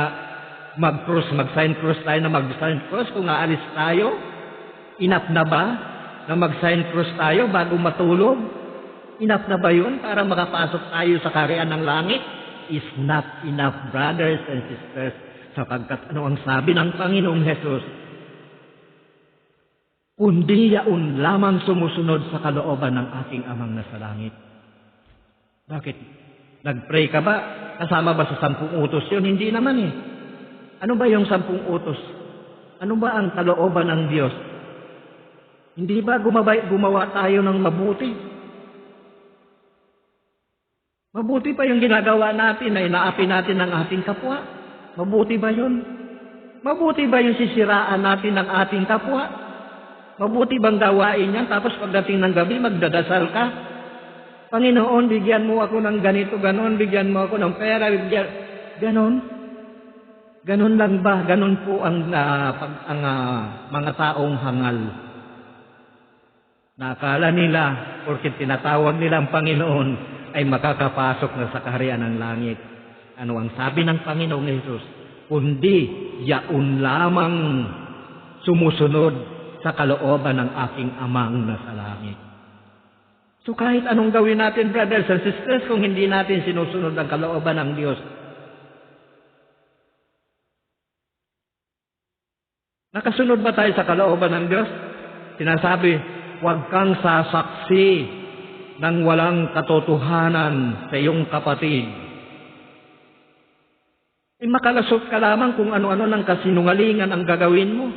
Speaker 2: mag-cross, mag-sign cross tayo na mag-sign cross kung aalis tayo? Enough na ba na mag-sign cross tayo bago matulog? Enough na ba yun para makapasok tayo sa kaharian ng langit? Is not enough, brothers and sisters. Sapagkat ano ang sabi ng Panginoong Jesus? Kundi yaon lamang sumusunod sa kalooban ng aking amang nasa langit. Bakit? Nag-pray ka ba? Kasama ba sa 10 utos yun? Hindi naman eh. Ano ba yung 10 utos? Ano ba ang kalooban ng Diyos? Hindi ba gumawa tayo ng mabuti? Mabuti pa yung ginagawa natin na inaapi natin ng ating kapwa? Mabuti ba yun? Mabuti ba yung sisiraan natin ng ating kapwa? Mabuti bang gawain yan? Tapos pagdating ng gabi, magdadasal ka? Panginoon, bigyan mo ako ng ganito, ganon, bigyan mo ako ng pera, ganon. Ganon lang ba? Ganon po ang mga taong hangal. Nakala nila, porket tinatawag nila ang Panginoon, ay makakapasok na sa kaharian ng langit. Ano ang sabi ng Panginoong Jesus? Kundi yaon lamang sumusunod sa kalooban ng aking amang nasa langit. So kahit anong gawin natin, brothers and sisters, kung hindi natin sinusunod ang kalooban ng Diyos, nakasunod ba tayo sa kalooban ng Diyos? Sinasabi, huwag kang sasaksi ng walang katotohanan sa iyong kapatid. Makalasot ka lamang kung ano-ano ng kasinungalingan ang gagawin mo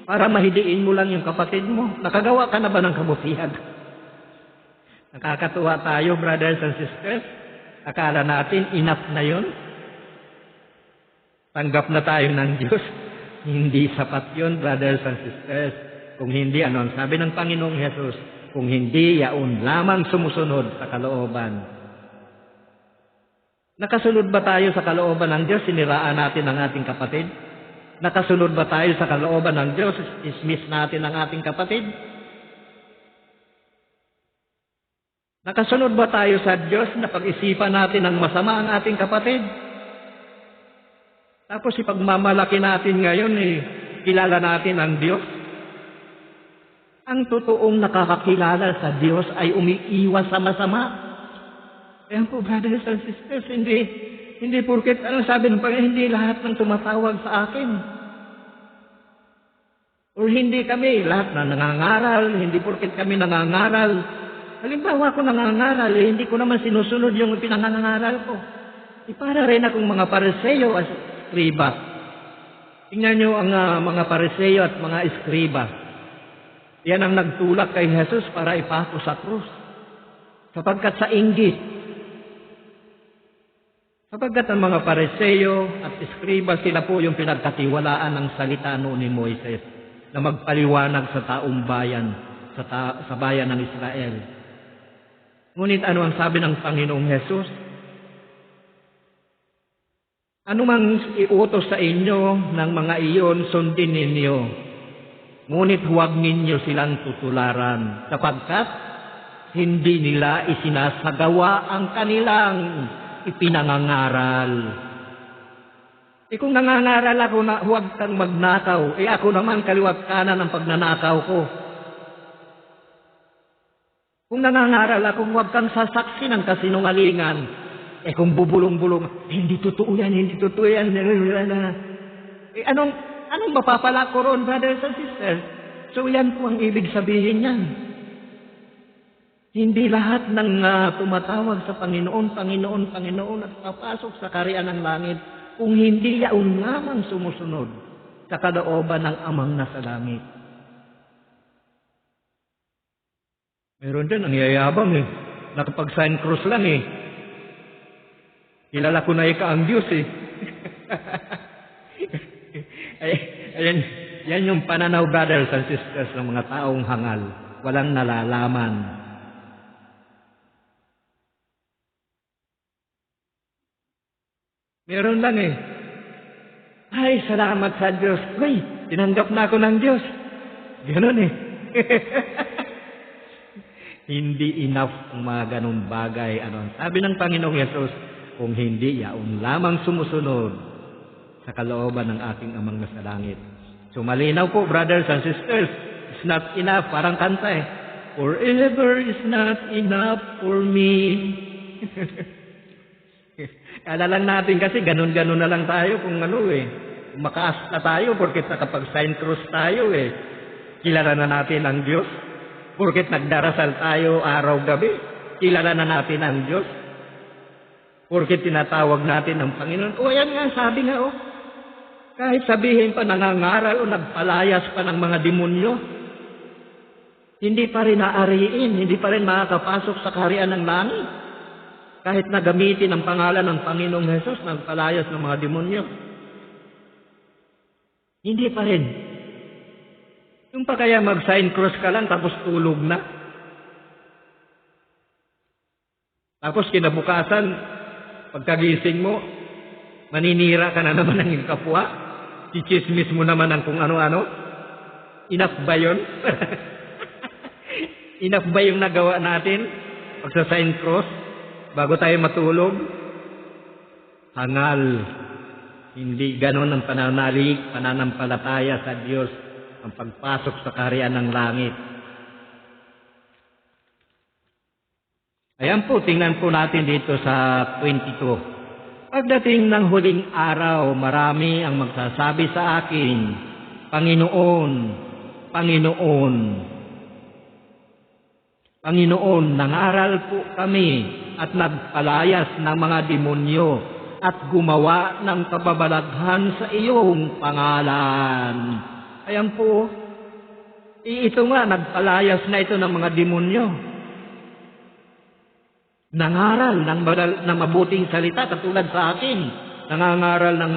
Speaker 2: para mahidiin mo lang yung kapatid mo. Nakagawa ka na ba ng kabutihan? Nakakatuwa tayo, brothers and sisters. Akala natin enough na yun. Tanggap na tayo ng Diyos. Hindi sapat yun, brothers and sisters. Kung hindi, ano ang sabi ng Panginoong Jesus? Kung hindi, yaon lamang sumusunod sa kalooban. Nakasunod ba tayo sa kalooban ng Diyos? Siniraan natin ang ating kapatid? Nakasunod ba tayo sa kalooban ng Diyos? Dismiss natin ang ating kapatid? Nakasunod ba tayo sa Diyos na pag-isipan natin ang masama ang ating kapatid? Tapos ipagmamalaki natin ngayon, kilala natin ang Diyos. Ang totoong nakakakilala sa Diyos ay umiiwas sa masama. Ayan po, brothers and sisters, hindi porket, ano sabi ng Panginoon, hindi lahat ng tumatawag sa akin. O hindi kami, lahat na nangangaral, hindi porket kami nangangaral, Halimbawa ako nangangaral, hindi ko naman sinusunod yung pinangangaral ko. Para rin akong mga Pariseo at Eskriba. Tingnan nyo ang mga Pariseo at mga Eskriba. Yan ang nagtulak kay Jesus para ipako sa krus. Sapagkat sa inggit. Sapagkat ang mga Pariseo at Eskriba, sila po yung pinagkatiwalaan ng salita noon ni Moises na magpaliwanag sa taong bayan, sa bayan ng Israel. Ngunit ano ang sabi ng Panginoong Jesus? Ano mang iutos sa inyo ng mga iyon, sundin ninyo. Ngunit huwag ninyo silang tutularan, sapagkat hindi nila isinasagawa ang kanilang ipinangangaral. Kung nangangaral ako na huwag kang magnakaw, ako naman kaliwat kanan ng pagnanakaw ko. Kung nangangaral ako, huwag kang sasaksi ng kasinungalingan. Kung bubulong-bulong, hindi totoo yan, hindi totoo yan. Anong mapapala ko ron, brothers and sisters? So yan po ang ibig sabihin yan. Hindi lahat ng tumatawag sa Panginoon, Panginoon, Panginoon at papasok sa kaharian ng langit kung hindi yaon lamang sumusunod sa kalooban ng Amang nasa langit. Meron din ang yayabang nakapag-sign cross lang Kilala ko na ika ang Diyos Yan yung pananaw, brothers and sisters, ng mga taong hangal. Walang nalalaman. Meron lang Ay, salamat sa Diyos. Uy, tinanggap na ako ng Diyos. Ganon Hindi enough ang mga ganong bagay. Sabi ng Panginoong Yesus, kung hindi yaon lamang sumusunod sa kalooban ng ating Amang nasa langit. So malinaw po, brothers and sisters, it's not enough, parang kanta forever is not enough for me. Kala lang natin kasi ganun-ganun na lang tayo kung kung makaas na tayo porket nakapag-sign cross tayo Kilala na natin ang Diyos. Porket nagdarasal tayo araw-gabi, kilala na natin ang Diyos. Porket tinatawag natin ang Panginoon. Yan nga, sabi nga kahit sabihin pa nangangaral o nagpalayas pa ng mga demonyo, hindi pa rin naariin, hindi pa rin makakapasok sa kaharian ng langit. Kahit nagamitin ang pangalan ng Panginoong Jesus, nagpalayas ng mga demonyo. Hindi pa rin. Yung pa kaya mag-sign cross ka lang tapos tulog na. Tapos kinabukasan, pagkagising mo, maninira ka na naman ng iyong kapwa. Chichismis mo naman ang kung ano-ano. Enough ba yun? Enough ba yung nagawa natin? Pagsa-sign cross, bago tayo matulog? Hangal. Hindi ganon ang pananampalataya sa Diyos, ang pagpasok sa kaharian ng langit. Ayan po, tingnan po natin dito sa 22. Pagdating ng huling araw, marami ang magsasabi sa akin, Panginoon, Panginoon. Panginoon, nangaral po kami at nagpalayas ng mga demonyo at gumawa ng kababalaghan sa iyong pangalan. Ayan po, ito nga, nagpalayas na ito ng mga demonyo. Nangaral ng mabuting salita katulad sa akin. Nangangaral ng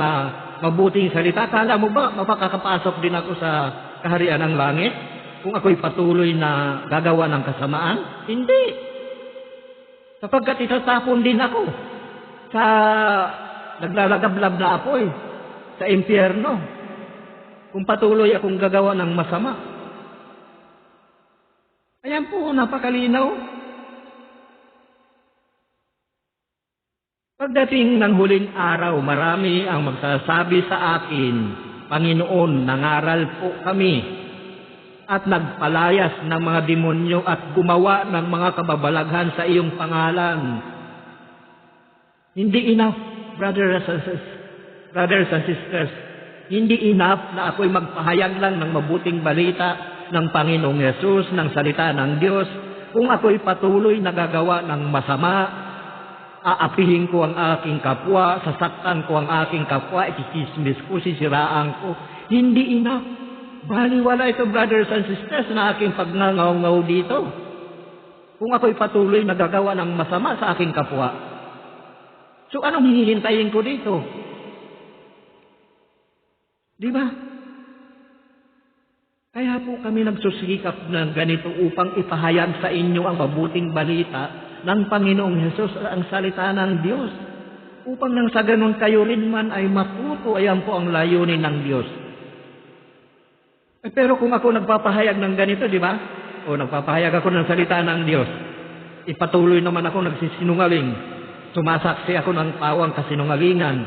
Speaker 2: mabuting salita. Kala mo ba mapakakapasok din ako sa kaharian ng langit? Kung ako'y patuloy na gagawa ng kasamaan? Hindi. Sapagkat itatapon din ako sa naglalagablab na apoy sa impyerno. Kung patuloy akong gagawa ng masama. Ayan po, napakalinaw. Pagdating ng huling araw, marami ang magsasabi sa akin, Panginoon, nangaral po kami at nagpalayas ng mga demonyo at gumawa ng mga kababalaghan sa iyong pangalan. Hindi enough, brothers and sisters. Hindi enough na ako'y magpahayag lang ng mabuting balita ng Panginoong Yesus, ng salita ng Diyos, kung ako'y patuloy nagagawa ng masama, aapihin ko ang aking kapwa, sasaktan ko ang aking kapwa, ikikismis ko, sisiraan ko. Hindi enough. Baliwala ito, brothers and sisters, na aking pagngangaw-ngaw dito. Kung ako'y patuloy nagagawa ng masama sa aking kapwa. So anong hihintayin ko dito? Di ba? Kaya po kami nagsusikap ng ganito upang ipahayag sa inyo ang mabuting balita ng Panginoong Hesus, ang salita ng Diyos. Upang nang sa ganun kayo rin man ay matuto, ayan po ang layunin ng Diyos. Pero kung ako nagpapahayag ng ganito, di ba? O nagpapahayag ako ng salita ng Diyos, ipatuloy naman ako nagsisinungaling, sumasaksi ako ng pawang kasinungalingan,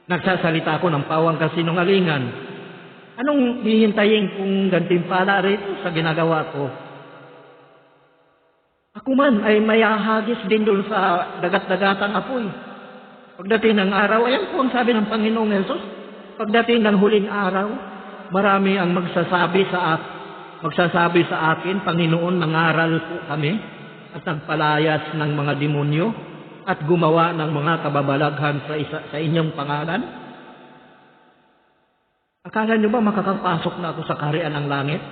Speaker 2: nagsasalita ako ng pawang kasinungalingan, anong hihintayin kong gantimpala rito sa ginagawa ko? Ako man ay mayahagis din doon sa dagat-dagatang apoy. Pagdating ng araw, ayan po ang sabi ng Panginoong Hesus, pagdating ng huling araw, marami ang magsasabi sa akin, Panginoon, nangaral po kami at nagpalayas ng mga demonyo at gumawa ng mga kababalaghan sa inyong pangalan. Akala nyo ba makakapasok na ako sa kaharian ng langit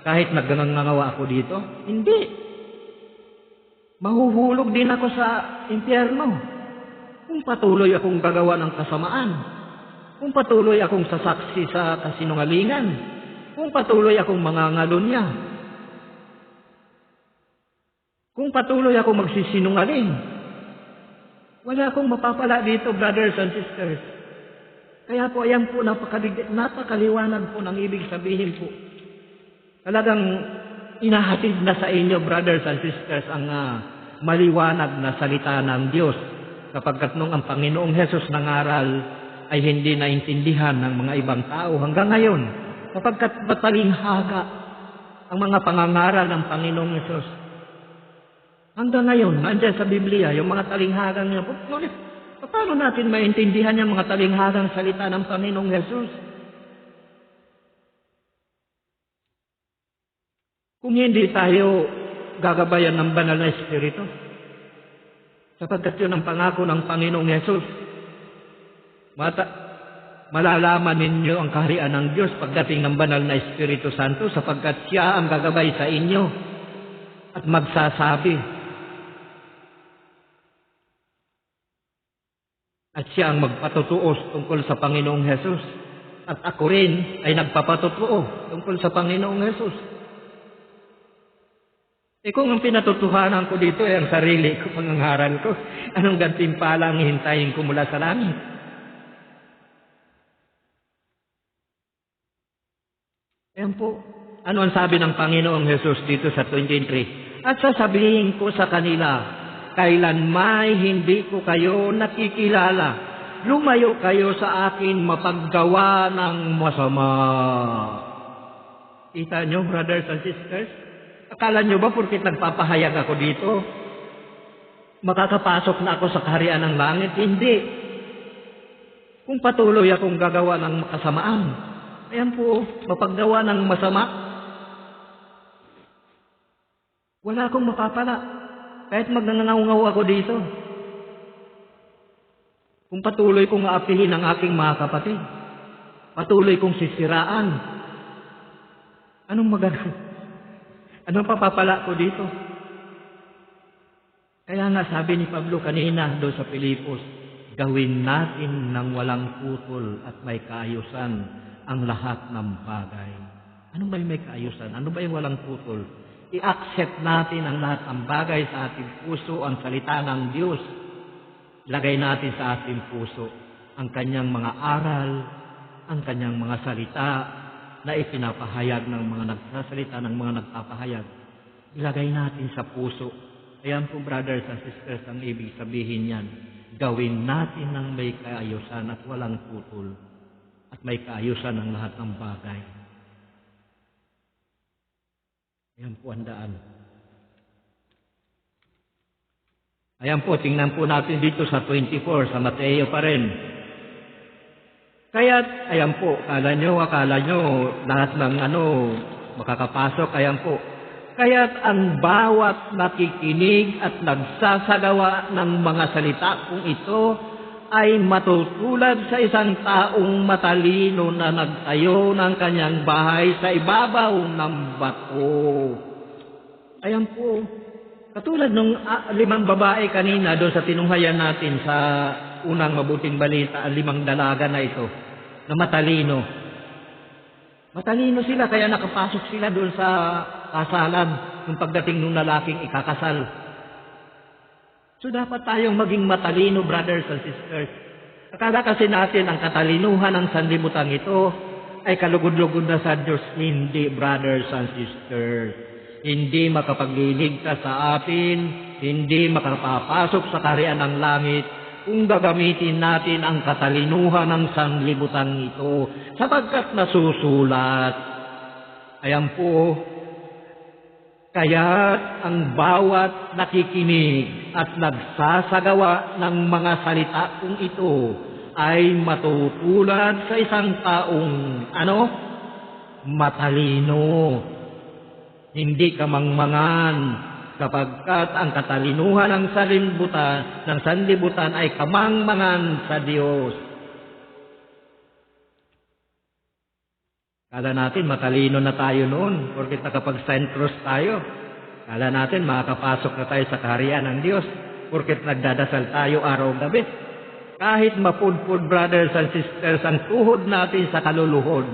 Speaker 2: kahit nagngangawa ako dito? Hindi. Mahuhulog din ako sa impyerno kung patuloy akong gagawa ng kasamaan, kung patuloy akong sasaksi sa kasinungalingan, kung patuloy akong mangangalunya, kung patuloy akong magsisinungaling. Wala akong mapapala dito, brothers and sisters. Kaya po, ayan po, napakaliwanag po ng ibig sabihin po. Talagang inahatid na sa inyo, brothers and sisters, ang maliwanag na salita ng Diyos. Sapagkat nung ang Panginoong Hesus nangaral ay hindi naintindihan ng mga ibang tao hanggang ngayon. Sapagkat matalinghaga ang mga pangangaral ng Panginoong Hesus. Hanggang ngayon, nandiyan sa Biblia, yung mga talinghagang niya. Ngunit, paano natin maintindihan yung mga talinghagang salita ng Panginoong Hesus? Kung hindi tayo gagabayan ng banal na Espiritu, sapagkat yun ang pangako ng Panginoong Hesus, malalaman ninyo ang kaharian ng Diyos pagdating ng banal na Espiritu Santo, sapagkat siya ang gagabay sa inyo at magsasabi. At siya ang magpatutuos tungkol sa Panginoong Hesus. At ako rin ay nagpapatutuo tungkol sa Panginoong Hesus. Kung ang pinatutuhanan ko dito ay ang sarili ko, pangangaral ko, anong gantimpala ang hihintayin ko mula sa langit? Ayan po. Ano ang sabi ng Panginoong Hesus dito sa 23? At sasabihin ko sa kanila, kailanman hindi ko kayo nakikilala. Lumayo kayo sa akin mapaggawa ng masama. Kita nyo, brothers and sisters? Akala nyo ba porkit nagpapahayag ako dito, makakapasok na ako sa kaharian ng langit? Hindi. Kung patuloy akong gagawa ng kasamaan, ayan po, mapaggawa ng masama, wala akong mapapala. Kahit magnangaw-ngaw ako dito. Kung patuloy kong aapihin ang aking mga kapatid, patuloy kong sisiraan, anong magagawa? Anong papapala ko dito? Kaya nga sabi ni Pablo kanina doon sa Pilipos, gawin natin ng walang putol at may kaayusan ang lahat ng bagay. Ano ba yung may kaayusan? Ano ba yung walang putol? I-accept natin ang lahat ng bagay sa ating puso, ang salita ng Diyos. Lagay natin sa ating puso ang kanyang mga aral, ang kanyang mga salita na ipinapahayag ng mga nagsasalita, ng mga nagpapahayag. Ilagay natin sa puso. Ayan po, brothers and sisters, ang ibig sabihin yan. Gawin natin ng may kaayusan at walang putol at may kaayusan ang lahat ng bagay. Ayan po ang daan. Ayan po, tingnan po natin dito sa 24, sa Mateo pa rin. Kaya, ayan po, akala nyo, lahat ng makakapasok, ayan po. Kaya't ang bawat nakikinig at nagsasagawa ng mga salita kong ito ay matutulad sa isang taong matalino na nagtayo ng kanyang bahay sa ibabaw ng bato. Ayan po. Katulad ng 5 babae kanina doon sa tinunghayan natin sa unang mabuting balita, ang 5 dalaga na ito, na matalino. Matalino sila, kaya nakapasok sila doon sa kasalan nung pagdating ng lalaking ikakasal. So dapat tayong maging matalino, brothers and sisters. Akala kasi natin ang katalinuhan ng sanlibutan ito ay kalugod-lugod na sa Diyos. Hindi, brothers and sisters. Hindi makapagliligtas sa atin, hindi makapapasok sa kaharian ng langit kung gagamitin natin ang katalinuhan ng sanlibutan ito, sapagkat nasusulat. Ayan po, kaya't ang bawat nakikinig at nagsasagawa ng mga salita kong ito ay matutulad sa isang taong, matalino. Hindi kamangmangan, sapagkat ang katalinuhan ng sanlibutan ay kamangmangan sa Diyos. Kala natin matalino na tayo noon, porque nakapag-sign cross tayo. Kala natin makakapasok na tayo sa kaharian ng Diyos, porque nagdadasal tayo araw-gabi. Kahit mapudpud, brothers and sisters, ang tuhod natin sa kaluluhod,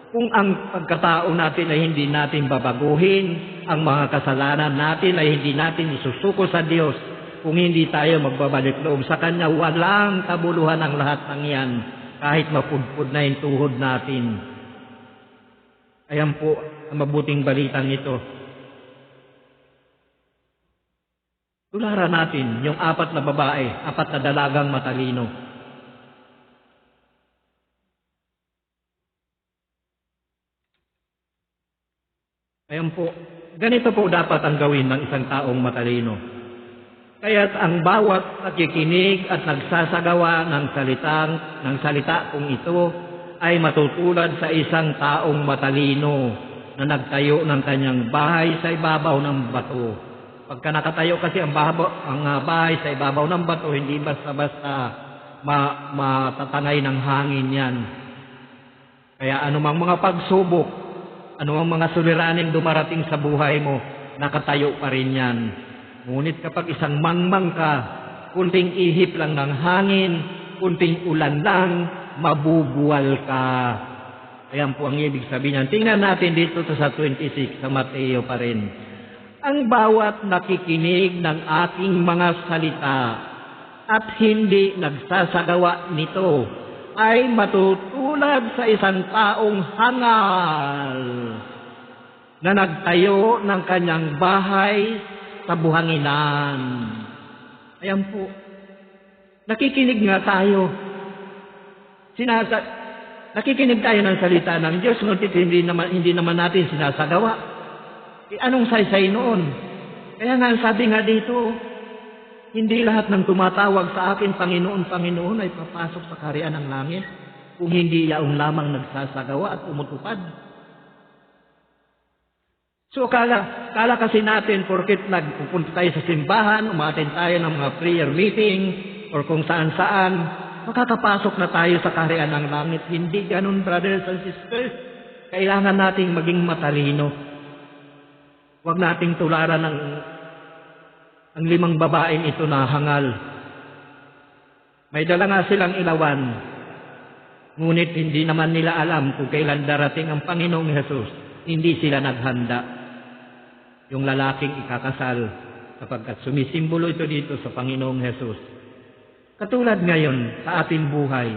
Speaker 2: kung ang pagkatao natin ay hindi natin babaguhin, ang mga kasalanan natin ay hindi natin isusuko sa Diyos, kung hindi tayo magbabalik loob sa Kanya, walang kabuluhan ang lahat ng yan, kahit mapudpud na yung tuhod natin. Ayan po ang mabuting balitang ito. Tularan natin yung 4 na babae, 4 na dalagang matalino. Ayan po, ganito po dapat ang gawin ng isang taong matalino. Kaya't ang bawat nakikinig at nagsasagawa ng salita kung ito ay matutulad sa isang taong matalino na nagtayo ng kanyang bahay sa ibabaw ng bato. Pagka nakatayo kasi ang bahay sa ibabaw ng bato, hindi basta-basta matatangay ng hangin yan. Kaya anumang mga pagsubok, anumang mga suliraning dumarating sa buhay mo, nakatayo pa rin yan. Ngunit kapag isang mangmang ka, kunting ihip lang ng hangin, kunting ulan lang, mabubuwal ka. Ayan po ang ibig sabihin niyan. Tingnan natin dito sa 26, sa Mateo pa rin. Ang bawat nakikinig ng aking mga salita at hindi nagsasagawa nito ay matutulad sa isang taong hangal na nagtayo ng kanyang bahay sa buhanginan. Ayan po. Nakikinig nga tayo. Nakikinig tayo ng salita ng Diyos, ngunit hindi naman natin sinasagawa. Anong saysay noon? Kaya nga sabi nga dito, hindi lahat ng tumatawag sa akin, Panginoon, Panginoon, ay papasok sa kaharian ng langit kung hindi yaong lamang nagsasagawa at umutupad. So kala kasi natin, porket nagpupunta tayo sa simbahan, umattend tayo ng mga prayer meeting, or kung saan-saan, makakapasok na tayo sa kaharian ng langit. Hindi ganun, brothers and sisters. Kailangan nating maging matalino. Huwag nating tularan ang 5 babaeng ito na hangal. May dala nga silang ilawan, ngunit hindi naman nila alam kung kailan darating ang Panginoong Hesus. Hindi sila naghanda. Yung lalaking ikakasal, sapagkat sumisimbolo ito dito sa Panginoong Hesus. Katulad ngayon sa ating buhay,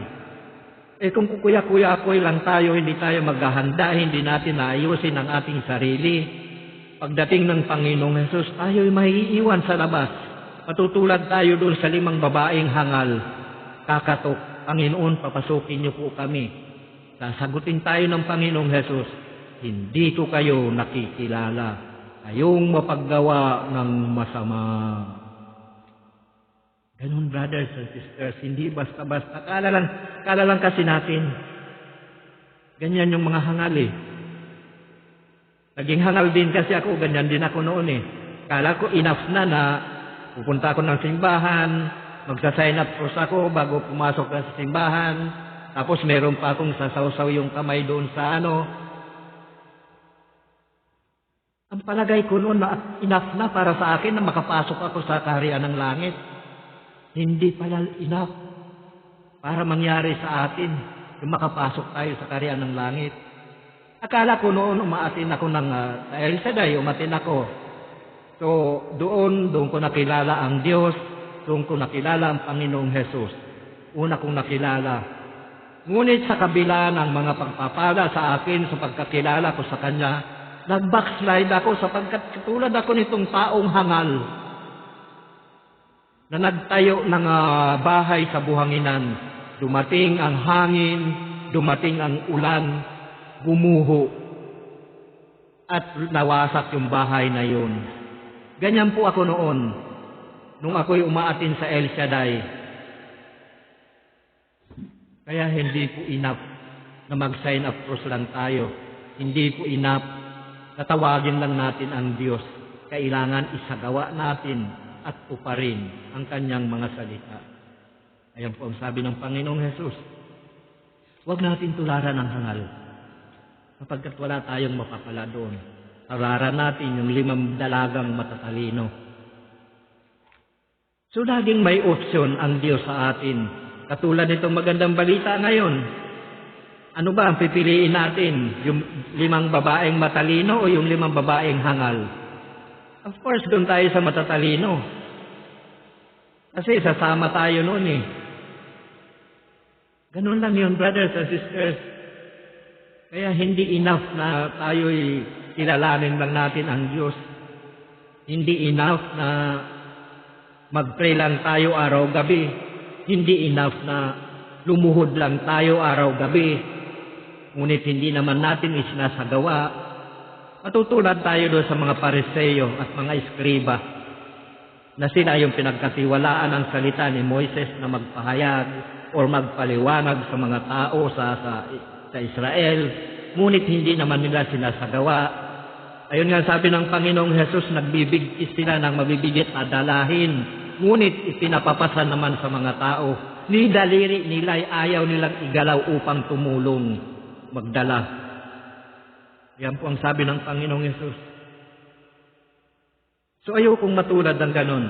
Speaker 2: kung kukuya-kuya-kuy lang tayo, hindi tayo maghahanda, hindi natin naayusin ang ating sarili, pagdating ng Panginoong Hesus, tayo ay maiiwan sa labas. Matutulad tayo doon sa 5 babaeng hangal. Kakatok, Panginoon, papasukin niyo po kami. Sasagutin tayo ng Panginoong Hesus, hindi ko kayo nakikilala. Kayong mapaggawa ng masama. Ganun, brothers and sisters, hindi basta-basta. Kala lang kasi natin. Ganyan yung mga hangal eh. Naging hangal din kasi ako, ganyan din ako noon eh. Kala ko enough na pupunta ako ng simbahan, magsa-sign up cross ako bago pumasok na sa simbahan, tapos meron pa akong sasawsaw yung kamay doon sa ano. Ang palagay ko noon na enough na para sa akin na makapasok ako sa kaharian ng langit. Hindi pala enough para mangyari sa atin yung makapasok tayo sa kaharian ng langit. Akala ko noon umaatin ako ng sa El Shaddai, umatin ako. So doon ko nakilala ang Diyos, doon ko nakilala ang Panginoong Hesus. Una kong nakilala. Ngunit sa kabila ng mga pagpapala sa akin sa pagkakilala ko sa Kanya, nag-backslide ako sapagkat katulad ako nitong taong hangal na nagtayo ng bahay sa buhanginan. Dumating ang hangin, dumating ang ulan, gumuho, at nawasak yung bahay na yun. Ganyan po ako noon, nung ako'y umaatin sa El Shaddai. Kaya hindi po enough na mag-sign up cross lang tayo. Hindi po enough na tawagin lang natin ang Diyos. Kailangan isagawa natin at tuparin ang Kanyang mga salita. Ayan po ang sabi ng Panginoong Hesus. Huwag natin tularan ang hangal. Kapagkat wala tayong mapapala doon, tularan natin yung 5 dalagang matatalino. So, laging may option ang Diyos sa atin. Katulad nitong magandang balita ngayon. Ano ba ang pipiliin natin? Yung 5 babaeng matalino o yung 5 babaeng hangal? Of course, doon tayo sa matatalino. Kasi sasama tayo noon eh. Ganun lang yun, brothers and sisters. Kaya hindi enough na tayo'y kilalanin lang natin ang Diyos. Hindi enough na mag-pray lang tayo araw-gabi. Hindi enough na lumuhod lang tayo araw-gabi. Ngunit hindi naman natin isinasagawa. Matutulad tayo doon sa mga Pariseyo at mga Eskriba na sila yung pinagkatiwalaan ng salita ni Moises na magpahayag o magpaliwanag sa mga tao sa Israel, ngunit hindi naman nila sinasagawa. Ayun nga sabi ng Panginoong Hesus, nagbibigkis sila ng mabibigit na dalahin, ngunit ipinapapasa naman sa mga tao. Ni daliri nila ay ayaw nilang igalaw upang tumulong magdala. Yan po ang sabi ng Panginoong Hesus. So ayokong matulad ng ganun.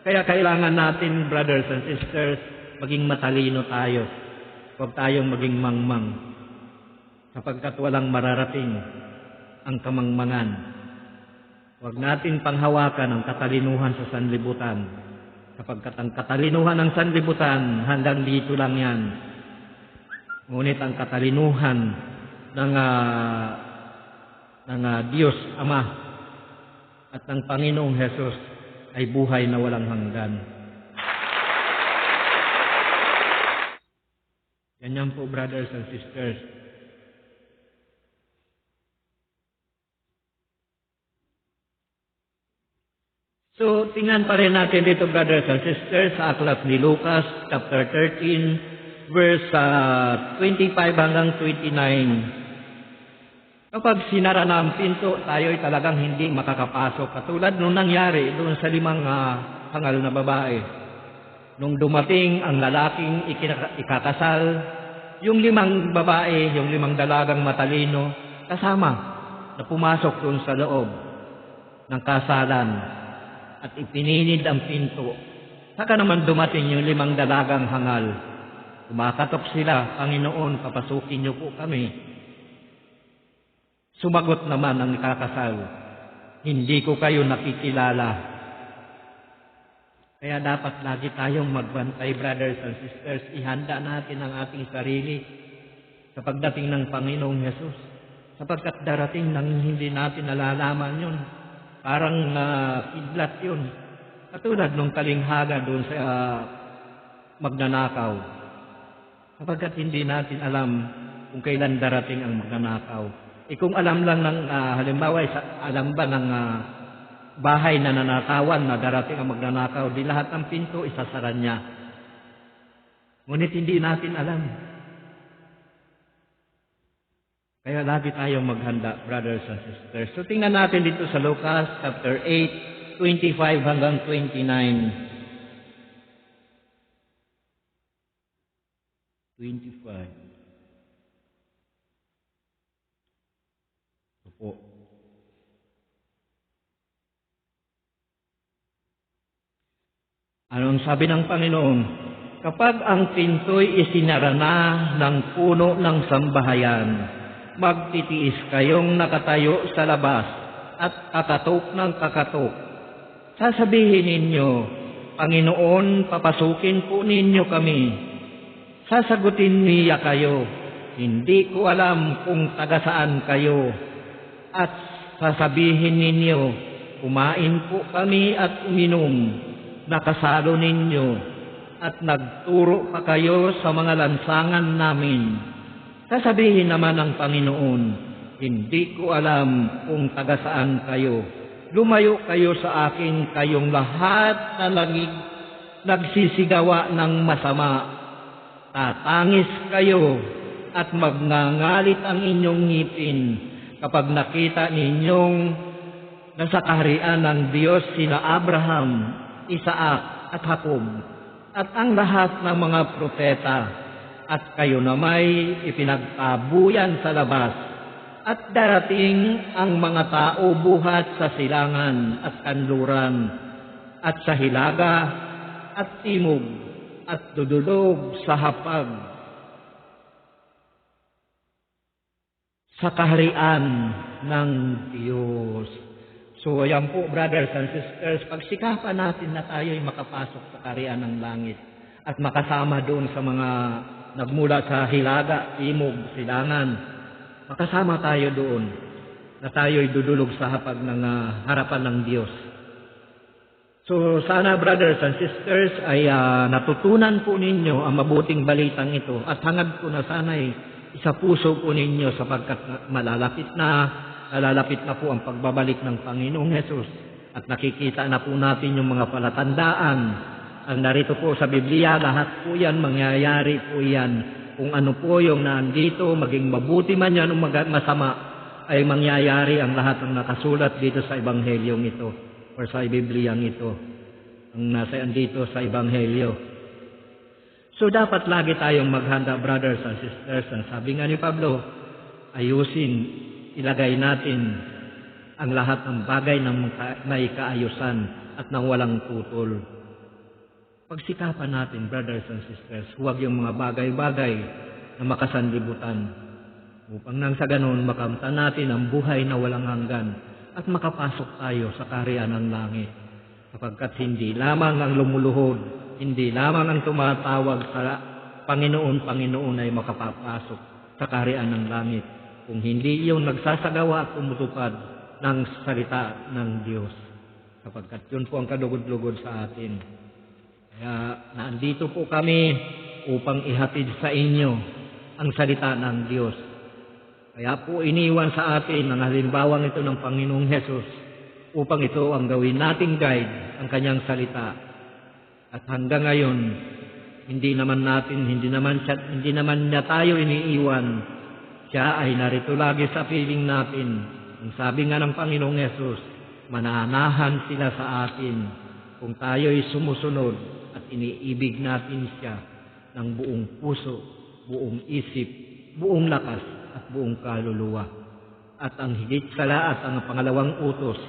Speaker 2: Kaya kailangan natin, brothers and sisters, maging matalino tayo. Huwag tayong maging mangmang, sapagkat walang mararating ang kamangmangan. Huwag natin panghawakan ang katalinuhan sa sanlibutan, sapagkat ang katalinuhan ng sanlibutan hanggang dito lang yan. Ngunit ang katalinuhan ng Diyos Ama at ng Panginoong Hesus ay buhay na walang hanggan. Ganyan po, brothers and sisters. So, tingnan pa rin natin dito, brothers and sisters, sa aklat ni Lucas, chapter 13, verse 25 hanggang 29. Kapag sinara na ang pinto, tayo ay talagang hindi makakapasok. Katulad nung nangyari doon sa 5 hangal na babae. Nung dumating ang lalaking ikakasal, yung 5 babae, yung 5 dalagang matalino, kasama na pumasok doon sa loob ng kasalan at ipinilid ang pinto. Saka naman dumating yung 5 dalagang hangal. Kumakatok sila, Panginoon, papasukin niyo po kami. Sumagot naman ang ikakasal, hindi ko kayo nakikilala. Kaya dapat lagi tayong magbantay, brothers and sisters. Ihanda natin ang ating sarili sa pagdating ng Panginoong Hesus. Sapagkat darating nang hindi natin nalalaman yun. Parang kidlat yun. Katulad nung kalinghaga doon sa magnanakaw. Sapagkat hindi natin alam kung kailan darating ang magnanakaw. Kung alam lang ng, halimbawa, alam ba ng bahay na nanakawan na darating ang magnanakaw, di lahat ng pinto isasara niya. Ngunit hindi natin alam. Kaya lagi tayong maghanda, brothers and sisters. So tingnan natin dito sa Lucas chapter 8, 25 hanggang 29. 25. Opo. Anong sabi ng Panginoon? Kapag ang pinto'y isinara na ng puno ng sambahayan, magtitiis kayong nakatayo sa labas at kakatok ng kakatok. Sasabihin ninyo, Panginoon, papasukin po ninyo kami. Sasagutin niya kayo, hindi ko alam kung taga saan kayo. At sasabihin ninyo, kumain po kami at uminom, nakasalo ninyo, at nagturo pa kayo sa mga lansangan namin. Sasabihin naman ng Panginoon, hindi ko alam kung taga saan kayo. Lumayo kayo sa akin, kayong lahat na nagsisigawa ng masama. Tatangis kayo at magngangalit ang inyong ngipin kapag nakita ninyong nasa kaharian ng Diyos sina Abraham, Isaac at Jacob at ang lahat ng mga propeta, at kayo na may ipinagtabuyan sa labas, at darating ang mga tao buhat sa silangan at kanluran, at sa hilaga at timog, at dudulog sa hapag, sa kaharian ng Diyos. So, ayan po, brothers and sisters, pagsikapan natin na tayo'y makapasok sa kaharian ng langit at makasama doon sa mga nagmula sa hilaga, timog, silangan. Makasama tayo doon na tayo'y dudulog sa hapag ng harapan ng Diyos. So, sana, brothers and sisters, ay natutunan po ninyo ang mabuting balitang ito at hangad ko na sana'y isa puso po ninyo sapagkat malalapit na po ang pagbabalik ng Panginoong Hesus at nakikita na po natin yung mga palatandaan. Ang narito po sa Biblia, lahat po yan, mangyayari po yan. Kung ano po yung nandito, maging mabuti man yan o masama, ay mangyayari ang lahat ng nakasulat dito sa Ebanghelyong ito o sa Bibliang ito, ang nasa dito sa Ebanghelyo. So dapat lagi tayong maghanda, brothers and sisters. Ang sabi nga ni Pablo, ayusin, ilagay natin ang lahat ng bagay ng may kaayusan at nang walang tutol. Pagsikapan natin, brothers and sisters, huwag yung mga bagay-bagay na makasanlibutan upang nang sa ganon makamtan natin ang buhay na walang hanggan at makapasok tayo sa kaharian ng langit. Sapagkat hindi lamang ang lumuluhod, hindi lamang ang tumatawag sa Panginoon ay makapapasok sa kaharian ng langit, kung hindi yung nagsasagawa at tumutupad ng salita ng Diyos. Sapagkat yun po ang kalugod-lugod sa atin. Kaya naandito po kami upang ihatid sa inyo ang salita ng Diyos. Kaya po iniwan sa atin ang halimbawang ito ng Panginoong Hesus upang ito ang gawin nating guide, ang kanyang salita. At hanggang ngayon, hindi naman niya tayo iniiwan. Siya ay narito lagi sa piling natin. Ang sabi nga ng Panginoong Hesus, mananahan sila sa atin kung tayo'y sumusunod at iniibig natin siya ng buong puso, buong isip, buong lakas at buong kaluluwa. At ang higit sa lahat, ang pangalawang utos,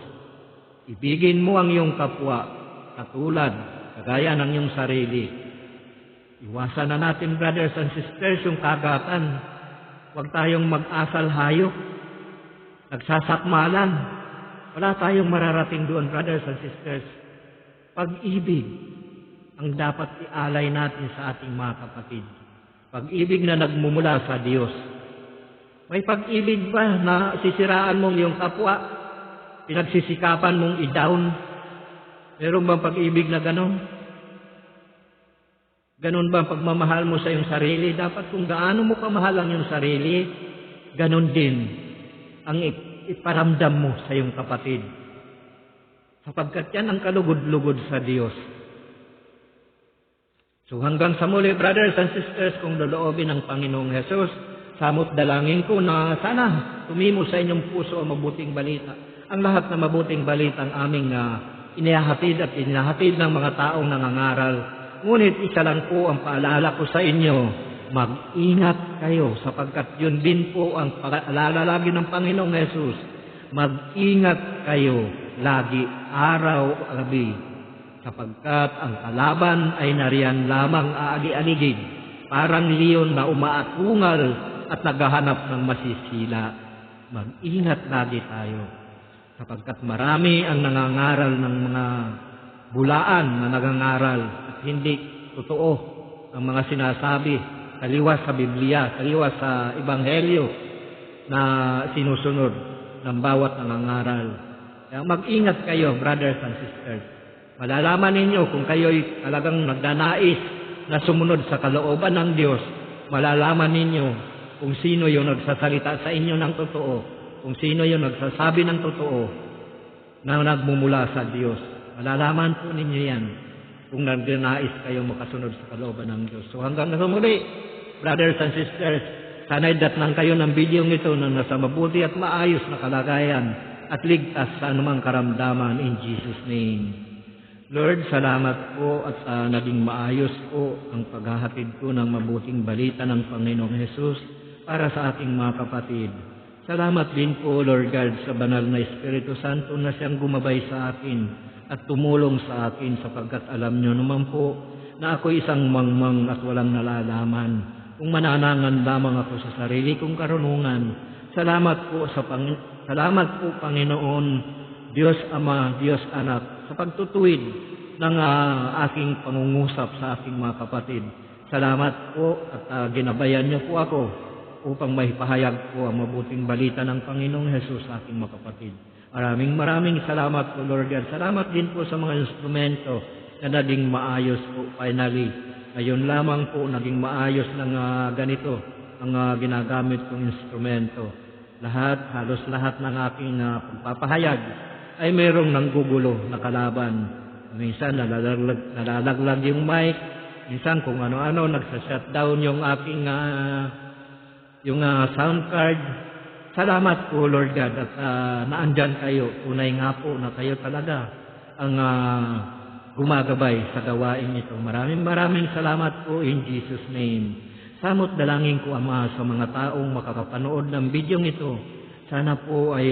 Speaker 2: ibigin mo ang iyong kapwa katulad, kagaya ng iyong sarili. Iwasan na natin, brothers and sisters, yung kagatan. Huwag tayong mag-asal hayop, nagsasakmalan. Wala tayong mararating doon, brothers and sisters. Pag-ibig ang dapat ialay natin sa ating mga kapatid. Pag-ibig na nagmumula sa Diyos. May pag-ibig ba na sisiraan mong iyong kapwa? Pinagsisikapan mong i-down? Meron bang pag-ibig na ganon? Ganon ba ang pagmamahal mo sa iyong sarili? Dapat kung gaano mo kamahal ang iyong sarili, ganon din ang iparamdam mo sa iyong kapatid. Sapagkat yan ang kalugod-lugod sa Diyos. So hanggang sa muli, brothers and sisters, kung loloobin ng Panginoong Hesus, Samot dalangin ko na sana tumimo sa inyong puso ang mabuting balita. Ang lahat na mabuting balita ang aming inihahatid at inihahatid ng mga taong nangangaral. Ngunit isa lang po ang paalala ko sa inyo, mag-ingat kayo sapagkat yun din po ang paalala lagi ng Panginoong Hesus. Mag-ingat kayo lagi, araw-gabi, sapagkat ang kalaban ay nariyan lamang aali-aligid, parang leon na umaatungal at naghahanap ng masisila. Mag-ingat lagi tayo, sapagkat marami ang nangangaral ng mga bulaan na nangangaral at hindi totoo ang mga sinasabi taliwas sa Biblia, taliwas sa Ebanghelyo na sinusunod ng bawat nangangaral. Kaya mag-ingat kayo, brothers and sisters. Malalaman ninyo kung kayo'y talagang nagdanais na sumunod sa kalooban ng Diyos. Malalaman ninyo kung sino yung nagsasalita sa inyo ng totoo, kung sino yung nagsasabi ng totoo na nagmumula sa Diyos. Malalaman po ninyo yan kung nagdanais kayo makasunod sa kalooban ng Diyos. So hanggang sa muli, brothers and sisters, sana'y datnan kayo ng video ito na nasa mabuti at maayos na kalagayan at ligtas sa anumang karamdaman in Jesus' name. Lord, salamat po at naging maayos po ang paghahatid ko ng mabuting balita ng Panginoong Hesus para sa ating mga kapatid. Salamat din po, Lord God, sa banal na Espiritu Santo na siyang gumabay sa akin at tumulong sa akin sapagkat alam nyo naman po na ako isang mangmang at walang nalalaman. Kung mananangan lamang ako sa sarili kong karunungan. Salamat po, Panginoon, Diyos Ama, Diyos Anak, sa pagtutuwid ng aking pangungusap sa aking mga kapatid. Salamat po at ginabayan niyo po ako upang maipahayag po ang mabuting balita ng Panginoong Hesus sa aking mga kapatid. Maraming salamat po, Lord God. Salamat din po sa mga instrumento na naging maayos po finally. Ngayon lamang po naging maayos ng ganito ang ginagamit kong instrumento. Halos lahat ng aking pagpapahayag ay mayroong nanggugulo na kalaban. Minsan nalalaglag yung mic, minsan kung ano-ano, nagsa-shutdown yung aking sound card. Salamat po, Lord God, at naandyan kayo. Tunay nga po na kayo talaga ang gumagabay sa gawain ito. Maraming salamat po in Jesus' name. Samot dalangin ko, Ama, sa mga taong makakapanood ng video ito. Sana po ay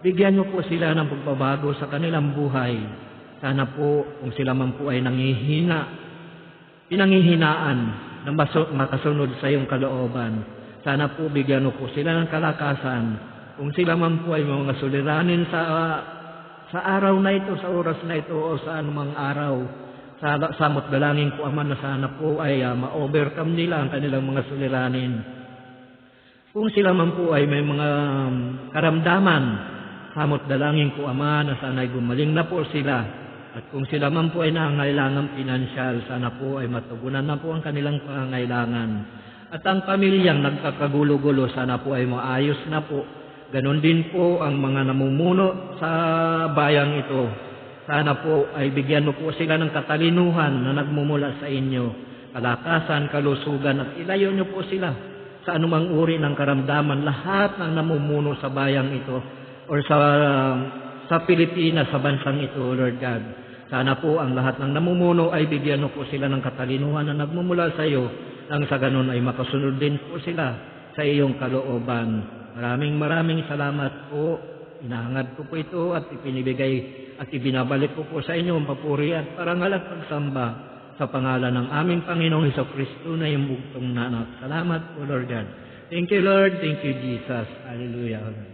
Speaker 2: bigyan niyo po sila ng pagbabago sa kanilang buhay. Sana po kung sila man po ay pinanghihinaan na makasunod sa iyong kalooban. Sana po bigyan niyo po sila ng kalakasan. Kung sila man po ay mga suliranin sa araw na ito, sa oras na ito, o sa anumang araw. Samot dalangin ko, Ama, na sana po ay ma-overcome nila ang kanilang mga suliranin. Kung sila man po ay may mga karamdaman, samot dalangin ko, Ama, na sana ay gumaling na po sila. At kung sila man po ay nangangailangan pinansyal, sana po ay matugunan na po ang kanilang pangangailangan. At ang pamilyang nagkakagulo-gulo, sana po ay maayos na po. Ganon din po ang mga namumuno sa bayang ito. Sana po ay bigyan mo po sila ng katalinuhan na nagmumula sa inyo, kalakasan, kalusugan, at ilayo niyo po sila sa anumang uri ng karamdaman, lahat ng namumuno sa bayang ito o sa Pilipinas, sa bansang ito, Lord God. Sana po ang lahat ng namumuno ay bigyan mo po sila ng katalinuhan na nagmumula sa iyo, nang sa ganon ay makasunod din po sila sa iyong kalooban. Maraming salamat po. Inahangad ko po ito at ipinibigay at ibinabalik ko po sa inyo ang papuri at parangal at pagsamba sa pangalan ng aming Panginoong Hesukristo na yung bugtong na anak. Salamat po, Lord God. Thank you, Lord. Thank you, Jesus. Hallelujah.